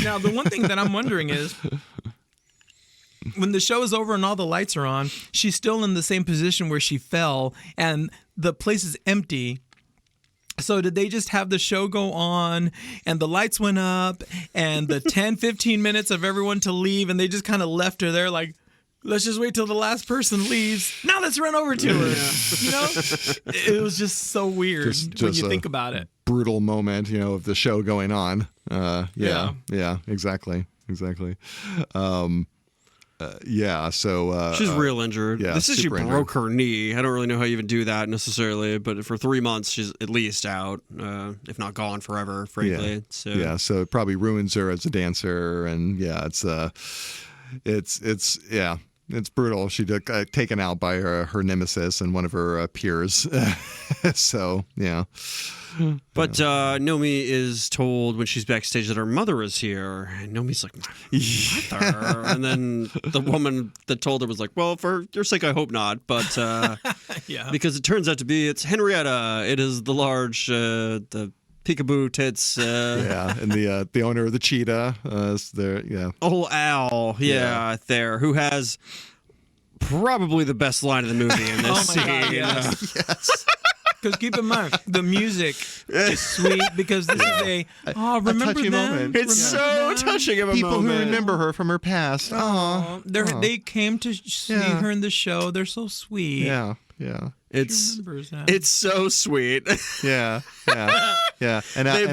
Speaker 2: Now, the one thing that I'm wondering is, when the show is over and all the lights are on, she's still in the same position where she fell, and the place is empty. So did they just have the show go on, and the lights went up, and the 10, 15 minutes of everyone to leave, and they just kind of left her there like, let's just wait till the last person leaves. Now let's run over to her. It was just so weird when you think about it.
Speaker 3: Brutal moment, of the show going on. Yeah, exactly. Yeah, so
Speaker 1: She's real injured.
Speaker 3: yeah,
Speaker 1: This is she
Speaker 3: super
Speaker 1: broke her knee. I don't really know how you even do that necessarily, but for 3 months she's at least out, if not gone forever, frankly.
Speaker 3: Yeah.
Speaker 1: So
Speaker 3: Yeah, so it probably ruins her as a dancer, and yeah, it's brutal. She got taken out by her nemesis and one of her peers. So yeah.
Speaker 1: But Nomi is told when she's backstage that her mother is here, and Nomi's like, my mother? And then the woman that told her was like, well, for your sake, I hope not. But
Speaker 2: Yeah.
Speaker 1: because it turns out to be, it's Henrietta. It is the large, the peekaboo tits.
Speaker 3: Yeah, and the owner of the cheetah is there. Yeah.
Speaker 1: Oh, Al. Yeah, there. Who has probably the best line of the movie in this
Speaker 2: Oh my
Speaker 1: scene.
Speaker 2: God, yes.
Speaker 3: Yes.
Speaker 2: Because keep in mind, the music is sweet because this is remember
Speaker 3: touching
Speaker 2: them?
Speaker 3: moment.
Speaker 1: It's
Speaker 2: Remember
Speaker 1: so
Speaker 2: them?
Speaker 1: touching of a
Speaker 3: People
Speaker 1: moment.
Speaker 3: who remember her from her past. Oh,
Speaker 2: They came to see
Speaker 3: Yeah.
Speaker 2: her in the show. They're so sweet.
Speaker 3: yeah.
Speaker 2: She
Speaker 1: It's
Speaker 2: remembers that.
Speaker 1: it's so sweet.
Speaker 3: Yeah. And
Speaker 1: They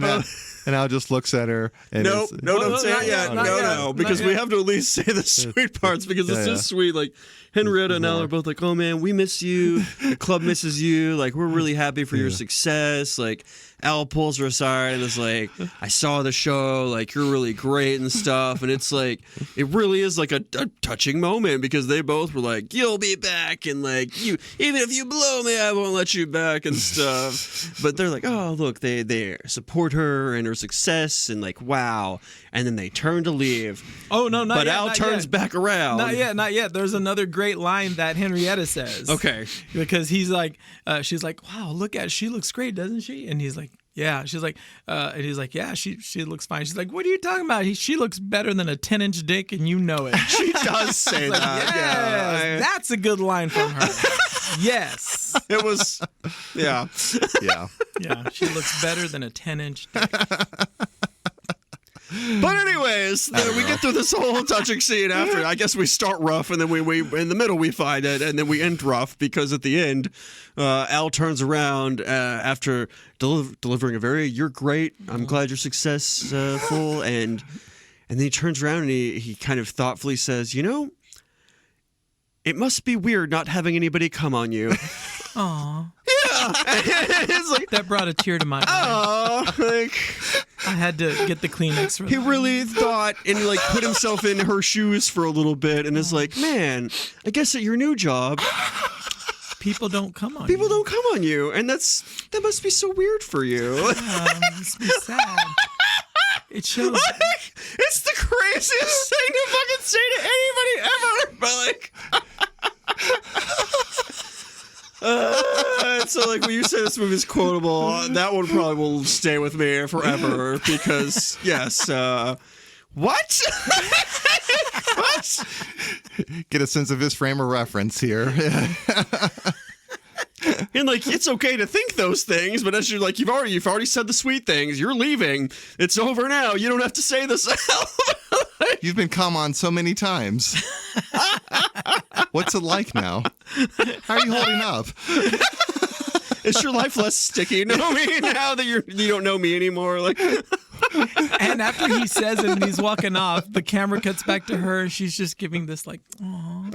Speaker 3: and Al just looks at her. And
Speaker 1: Nope,
Speaker 3: is-
Speaker 1: no, don't
Speaker 2: Well,
Speaker 1: say
Speaker 2: not
Speaker 1: it yet.
Speaker 2: yet, not
Speaker 1: No,
Speaker 2: yet,
Speaker 1: no,
Speaker 2: not
Speaker 1: because we
Speaker 2: yet.
Speaker 1: have to at least say the sweet parts because it's
Speaker 3: Yeah,
Speaker 1: so sweet. Like Henrietta and Al are both like, "Oh man, we miss you. The club misses you. Like we're really happy for your success." Like Al pulls her aside and is like, "I saw the show. Like you're really great and stuff." And it's like it really is like a touching moment because they both were like, "You'll be back," and like you, even if you blow me, I won't let you back and stuff. But they're like, "Oh look, they support her and her success and like wow." And then they turn to leave.
Speaker 2: Oh no, not
Speaker 1: But
Speaker 2: yet,
Speaker 1: Al
Speaker 2: not
Speaker 1: turns
Speaker 2: yet.
Speaker 1: back around.
Speaker 2: Not yet. There's another great line that Henrietta says.
Speaker 1: Okay.
Speaker 2: Because he's like, she's like, wow, look at, she looks great, doesn't she? And he's like, yeah. She's like, and he's like, yeah, she looks fine. She's like, what are you talking about? She looks better than a 10-inch dick, and you know it.
Speaker 1: She does say
Speaker 2: Like,
Speaker 1: that.
Speaker 2: yes, that's a good line from her. Yes.
Speaker 1: It was, yeah.
Speaker 3: yeah.
Speaker 2: Yeah, she looks better than a 10-inch dick.
Speaker 1: But anyways, then we get through this whole touching scene after. I guess we start rough, and then we in the middle we find it, and then we end rough because at the end, Al turns around after delivering a very "You're great. I'm glad you're successful," and then he turns around and he kind of thoughtfully says, "You know, it must be weird not having anybody come on you."
Speaker 2: Aw,
Speaker 1: It's like,
Speaker 2: that brought a tear to my eye.
Speaker 1: oh, like.
Speaker 2: I had to get the Kleenex for
Speaker 1: He
Speaker 2: that.
Speaker 1: really thought and like put himself in her shoes for a little bit and is like, man, I guess at your new job,
Speaker 2: People don't come on
Speaker 1: people
Speaker 2: you.
Speaker 1: don't come on you, and that must be so weird for you.
Speaker 2: It must be sad. It shows.
Speaker 1: It's the craziest thing to fucking say to anybody ever, but like. So like when you say this movie's quotable, that one probably will stay with me forever because yes, what? What?
Speaker 3: Get a sense of his frame of reference here.
Speaker 1: And like it's okay to think those things, but as you're like you've already said the sweet things. You're leaving. It's over now. You don't have to say this.
Speaker 3: You've been come on so many times. What's it like now? How are you holding up?
Speaker 1: Is your life less sticky, Nomi, now that you don't know me anymore? Like,
Speaker 2: And after he says it and he's walking off, the camera cuts back to her and she's just giving this like, aw.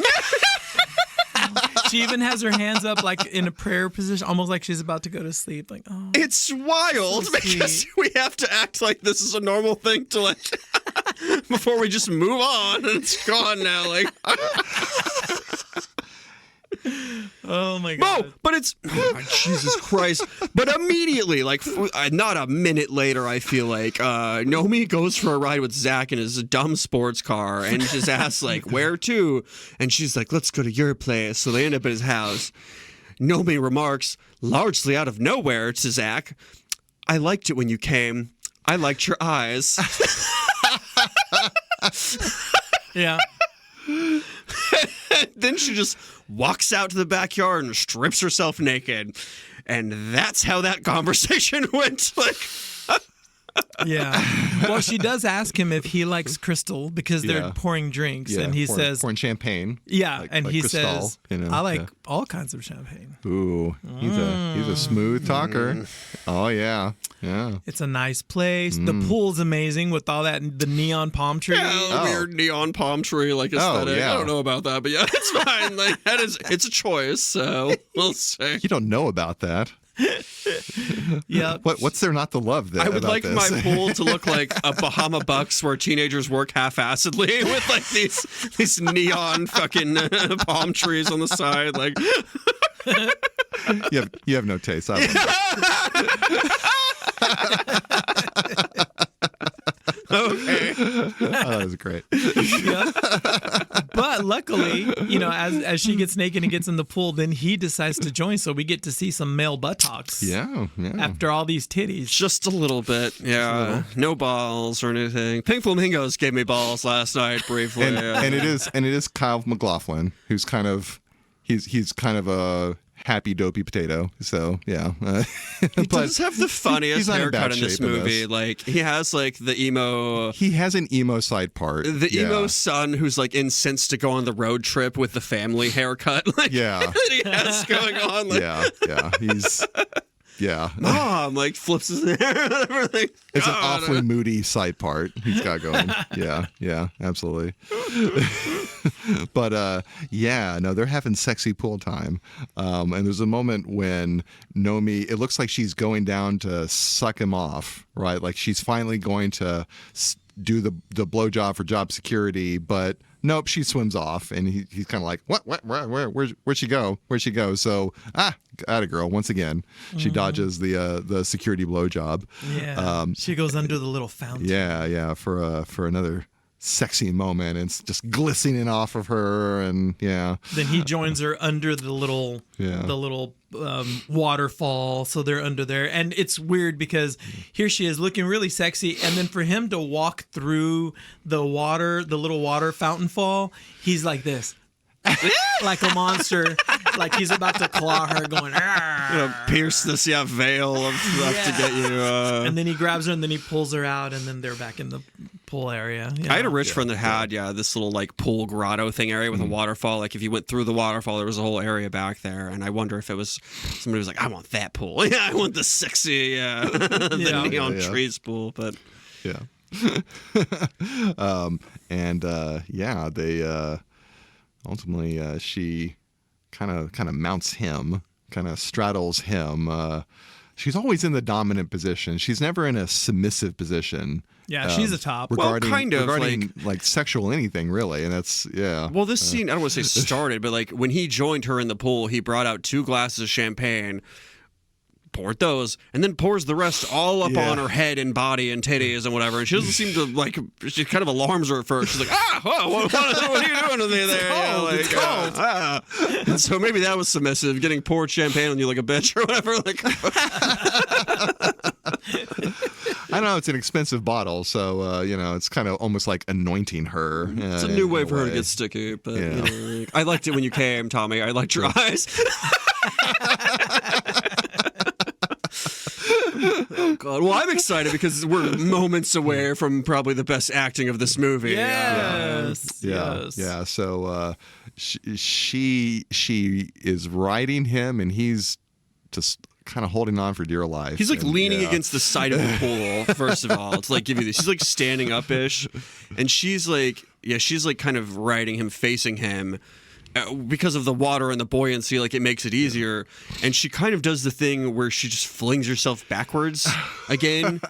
Speaker 2: She even has her hands up like in a prayer position, almost like she's about to go to sleep. Like, oh.
Speaker 1: it's wild
Speaker 2: So
Speaker 1: because
Speaker 2: sweet.
Speaker 1: we have to act like this is a normal thing to like before we just move on and it's gone now. Like,
Speaker 2: Oh my god.
Speaker 1: no, but it's Jesus Christ. But immediately, like not a minute later, I feel like Nomi goes for a ride with Zach in his dumb sports car and just asks like, "Where to?" And she's like, "Let's go to your place." So they end up at his house. Nomi remarks, largely out of nowhere, to Zach, "I liked it when you came. I liked your eyes."
Speaker 2: Yeah.
Speaker 1: Then she just walks out to the backyard and strips herself naked. And that's how that conversation went. Like,
Speaker 2: Yeah. Well, she does ask him if he likes Cristal because they're pouring drinks, and he says,
Speaker 3: pouring champagne.
Speaker 2: "Yeah,"
Speaker 3: like,
Speaker 2: and
Speaker 3: like
Speaker 2: he
Speaker 3: Cristal,
Speaker 2: says,
Speaker 3: you know,
Speaker 2: "I like all kinds of champagne."
Speaker 3: Ooh, he's a smooth talker. Oh yeah.
Speaker 2: It's a nice place. The pool's amazing with all that the neon palm tree.
Speaker 1: Yeah, weird neon palm tree like aesthetic.
Speaker 3: yeah.
Speaker 1: I don't know about that, but yeah, it's fine. Like it's a choice, so we'll see.
Speaker 3: You don't know about that.
Speaker 2: Yeah.
Speaker 3: What's there not to love there?
Speaker 1: I would like my pool to look like a Bahama Bucks where teenagers work half-assedly with like these neon fucking palm trees on the side. Like
Speaker 3: you have no taste. I
Speaker 1: okay.
Speaker 3: that was great.
Speaker 2: Yeah. But luckily, as she gets naked and gets in the pool, then he decides to join, so we get to see some male buttocks.
Speaker 3: Yeah.
Speaker 2: After all these titties.
Speaker 1: Just a little bit, yeah. No balls or anything. Pink Flamingos gave me balls last night briefly.
Speaker 3: And it is Kyle MacLachlan who's kind of he's kind of a happy dopey potato. So yeah,
Speaker 1: he does have the funniest haircut in this movie. Like he has like the emo.
Speaker 3: He has an emo side part.
Speaker 1: The emo son who's like incensed to go on the road trip with the family haircut. Like, that he has going on. Like,
Speaker 3: he's. Yeah.
Speaker 1: Mom, like, flips his hair and everything.
Speaker 3: It's an awfully moody side part he's got going. Yeah, absolutely. But, they're having sexy pool time. And there's a moment when Nomi, it looks like she's going down to suck him off, right? Like she's finally going to do the blowjob for job security, but nope, she swims off, and he's kind of like, what, where'd she go? Where'd she go? So, atta girl, once again, she dodges the security blowjob.
Speaker 2: Yeah, she goes under the little fountain.
Speaker 3: Yeah, for another sexy moment, and it's just glistening off of her, and Then
Speaker 2: he joins her under the little waterfall, so they're under there, and it's weird because here she is looking really sexy, and then for him to walk through the little water fountain fall, he's like this. Like a monster, like he's about to claw her, going,
Speaker 1: pierce this veil of stuff to get you.
Speaker 2: And then he grabs her, and then he pulls her out, and then they're back in the pool area.
Speaker 1: I had a rich friend that had this little like pool grotto thing area with a waterfall. Like if you went through the waterfall, there was a whole area back there, and I wonder if it was somebody was like, I want that pool. Yeah, I want the sexy, the neon trees pool. But
Speaker 3: they. Ultimately, she kind of mounts him, kind of straddles him. She's always in the dominant position. She's never in a submissive position.
Speaker 2: Yeah, she's a top.
Speaker 3: Regarding like sexual anything, really. And that's,
Speaker 1: Well, this scene, I don't want to say started, but like when he joined her in the pool, he brought out 2 glasses of champagne, poured those, and then pours the rest all up on her head and body and titties and whatever. And she doesn't seem to like. She kind of alarms her at first. She's like, what are you doing to me there?
Speaker 2: It's cold.
Speaker 1: And so maybe that was submissive, getting poured champagne on you like a bitch or whatever. Like,
Speaker 3: I don't know. It's an expensive bottle, so it's kind of almost like anointing her.
Speaker 1: It's a new way for her to get sticky. But I liked it when you came, Tommy. I liked your eyes. Oh God! Well, I'm excited because we're moments away from probably the best acting of this movie.
Speaker 2: Yes.
Speaker 3: Yeah. So she is riding him, and he's just kind of holding on for dear life.
Speaker 1: He's like leaning against the side of the pool. First of all, to like give you this, she's like standing up-ish, and she's like kind of riding him, facing him. Because of the water and the buoyancy, like it makes it easier. And she kind of does the thing where she just flings herself backwards again.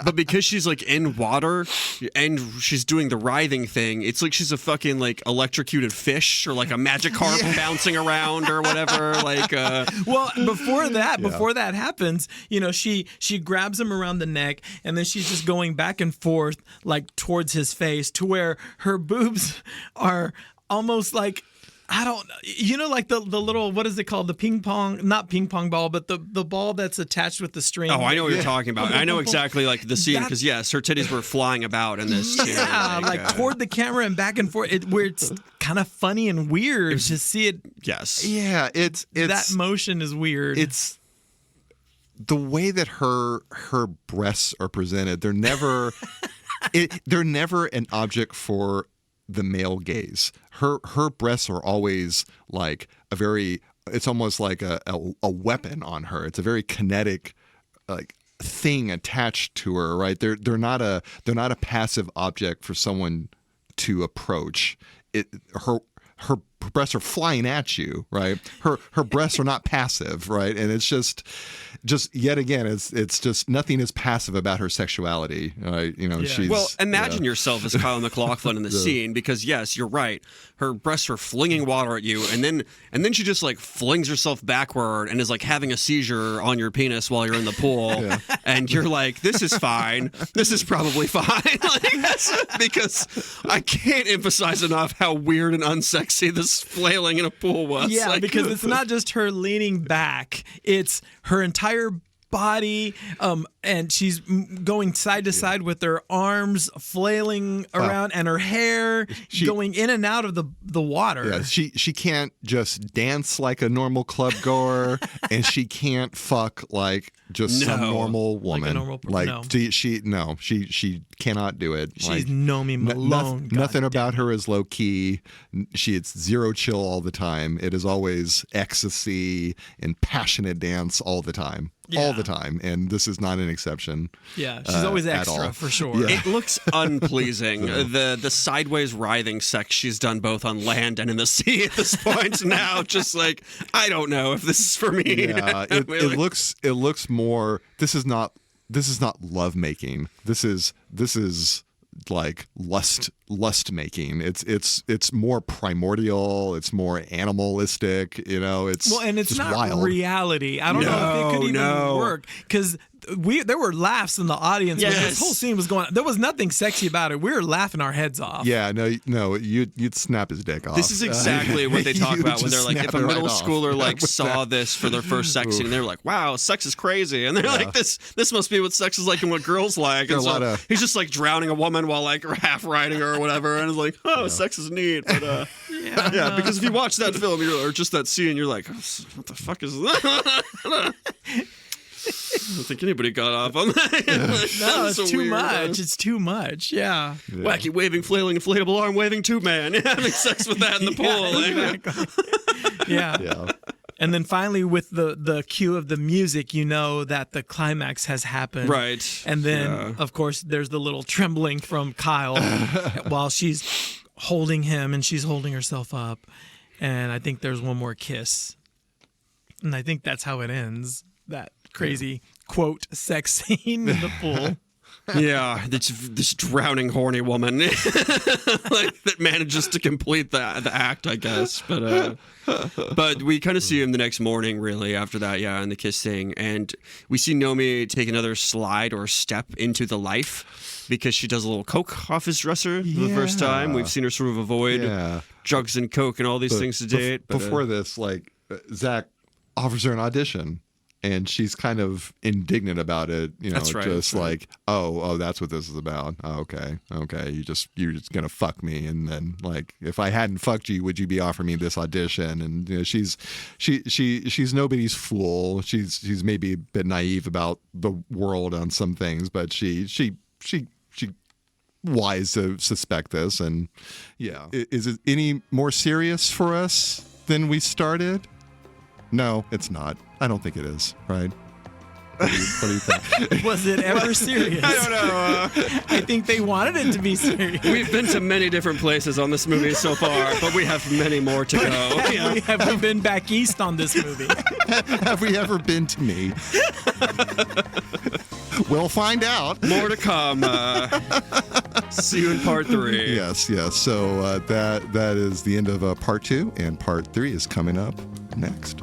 Speaker 1: But because she's like in water and she's doing the writhing thing, it's like she's a fucking like electrocuted fish or like a magic carp bouncing around or whatever. Like,
Speaker 2: well, before that happens, she grabs him around the neck, and then she's just going back and forth like towards his face to where her boobs are almost like, I don't, like the little, what is it called? The not ping pong ball, but the ball that's attached with the string.
Speaker 1: Oh, I know what you're talking about. I know exactly like the scene because yes, her titties were flying about in this too.
Speaker 2: Yeah, like toward the camera and back and forth, where it's kind of funny and weird to see it.
Speaker 1: Yes.
Speaker 3: Yeah, it's
Speaker 2: that motion is weird.
Speaker 3: It's the way that her breasts are presented, they're never they're never an object for the male gaze. Her breasts are always like it's almost like a weapon on her. It's a very kinetic like thing attached to her, right? They're not a passive object for someone to approach. Her breasts are flying at you, right? Her breasts are not passive, right? And it's just yet again, it's just nothing is passive about her sexuality, right? She's
Speaker 1: imagine yourself as Kyle MacLachlan in the scene, because yes, you're right. Her breasts are flinging water at you, and then she just like flings herself backward and is like having a seizure on your penis while you're in the pool, and you're like, this is fine. This is probably fine. Because I can't emphasize enough how weird and unsexy this flailing in a pool was.
Speaker 2: Yeah, because it's not just her leaning back; it's her entire body, and she's going side to side with her arms flailing around, and her hair going in and out of the water.
Speaker 3: Yeah, she can't just dance like a normal club goer, and she can't fuck like just some normal woman.
Speaker 2: Like a normal person.
Speaker 3: She cannot do it.
Speaker 2: She's Nomi Malone.
Speaker 3: Nothing about her is low key. It's zero chill all the time. It is always ecstasy and passionate dance all the time.
Speaker 2: Yeah.
Speaker 3: All the time, and this is not an exception.
Speaker 2: Yeah, she's always extra for sure.
Speaker 3: Yeah.
Speaker 1: It looks unpleasing. The sideways writhing sex she's done both on land and in the sea at this point. Now, just like, I don't know if this is for me.
Speaker 3: Yeah, it looks more. This is not love making. This is like lust making. It's more primordial. It's more animalistic. It's
Speaker 2: and it's
Speaker 3: just
Speaker 2: not
Speaker 3: wild.
Speaker 2: Reality. I don't know if it could even work, because there were laughs in the audience when this whole scene was going on. There was nothing sexy about it. We were laughing our heads off.
Speaker 3: Yeah, no, you'd snap his dick off.
Speaker 1: This is exactly what they talk about when they're like, if a middle schooler like saw this for their first sex scene, they're like, wow, sex is crazy. And they're like, this must be what sex is like and what girls like. And so he's just like drowning a woman while like half riding her or whatever. And it's like, sex is neat. But because if you watch that film or just that scene, you're like, what the fuck is that? I don't think anybody got off on that.
Speaker 2: No, it's
Speaker 1: so
Speaker 2: too
Speaker 1: weird.
Speaker 2: much. It's too much. Yeah.
Speaker 1: Wacky waving, flailing, inflatable arm waving tube man. Having sex with that in the pool.
Speaker 2: Yeah. And then finally, with the cue of the music, you know that the climax has happened.
Speaker 1: Right.
Speaker 2: And then, of course, there's the little trembling from Kyle while she's holding him and she's holding herself up. And I think there's one more kiss. And I think that's how it ends. That crazy, quote, sex scene in the pool.
Speaker 1: Yeah, this drowning, horny woman like, that manages to complete the act, I guess. But we kind of see him the next morning, really, after that, and the kiss thing. And we see Nomi take another slide or step into the life because she does a little coke off his dresser for the first time. We've seen her sort of avoid drugs and coke and all these things to date.
Speaker 3: Before this, like, Zach offers her an audition. And she's kind of indignant about it,
Speaker 1: That's right,
Speaker 3: just like, oh, that's what this is about. Oh, okay, you're just gonna fuck me, and then like, if I hadn't fucked you, would you be offering me this audition? And she's nobody's fool. She's maybe a bit naive about the world on some things, but she wise to suspect this. And is it any more serious for us than we started? No, it's not. I don't think it is, right? What do you think?
Speaker 2: Was it ever serious?
Speaker 1: I don't know.
Speaker 2: I think they wanted it to be serious.
Speaker 1: We've been to many different places on this movie so far, but we have many more to go.
Speaker 2: Have we been back east on this movie?
Speaker 3: Have we ever been to me? We'll find out.
Speaker 1: More to come. See you in part 3.
Speaker 3: Yes. So that is the end of part 2, and part 3 is coming up next.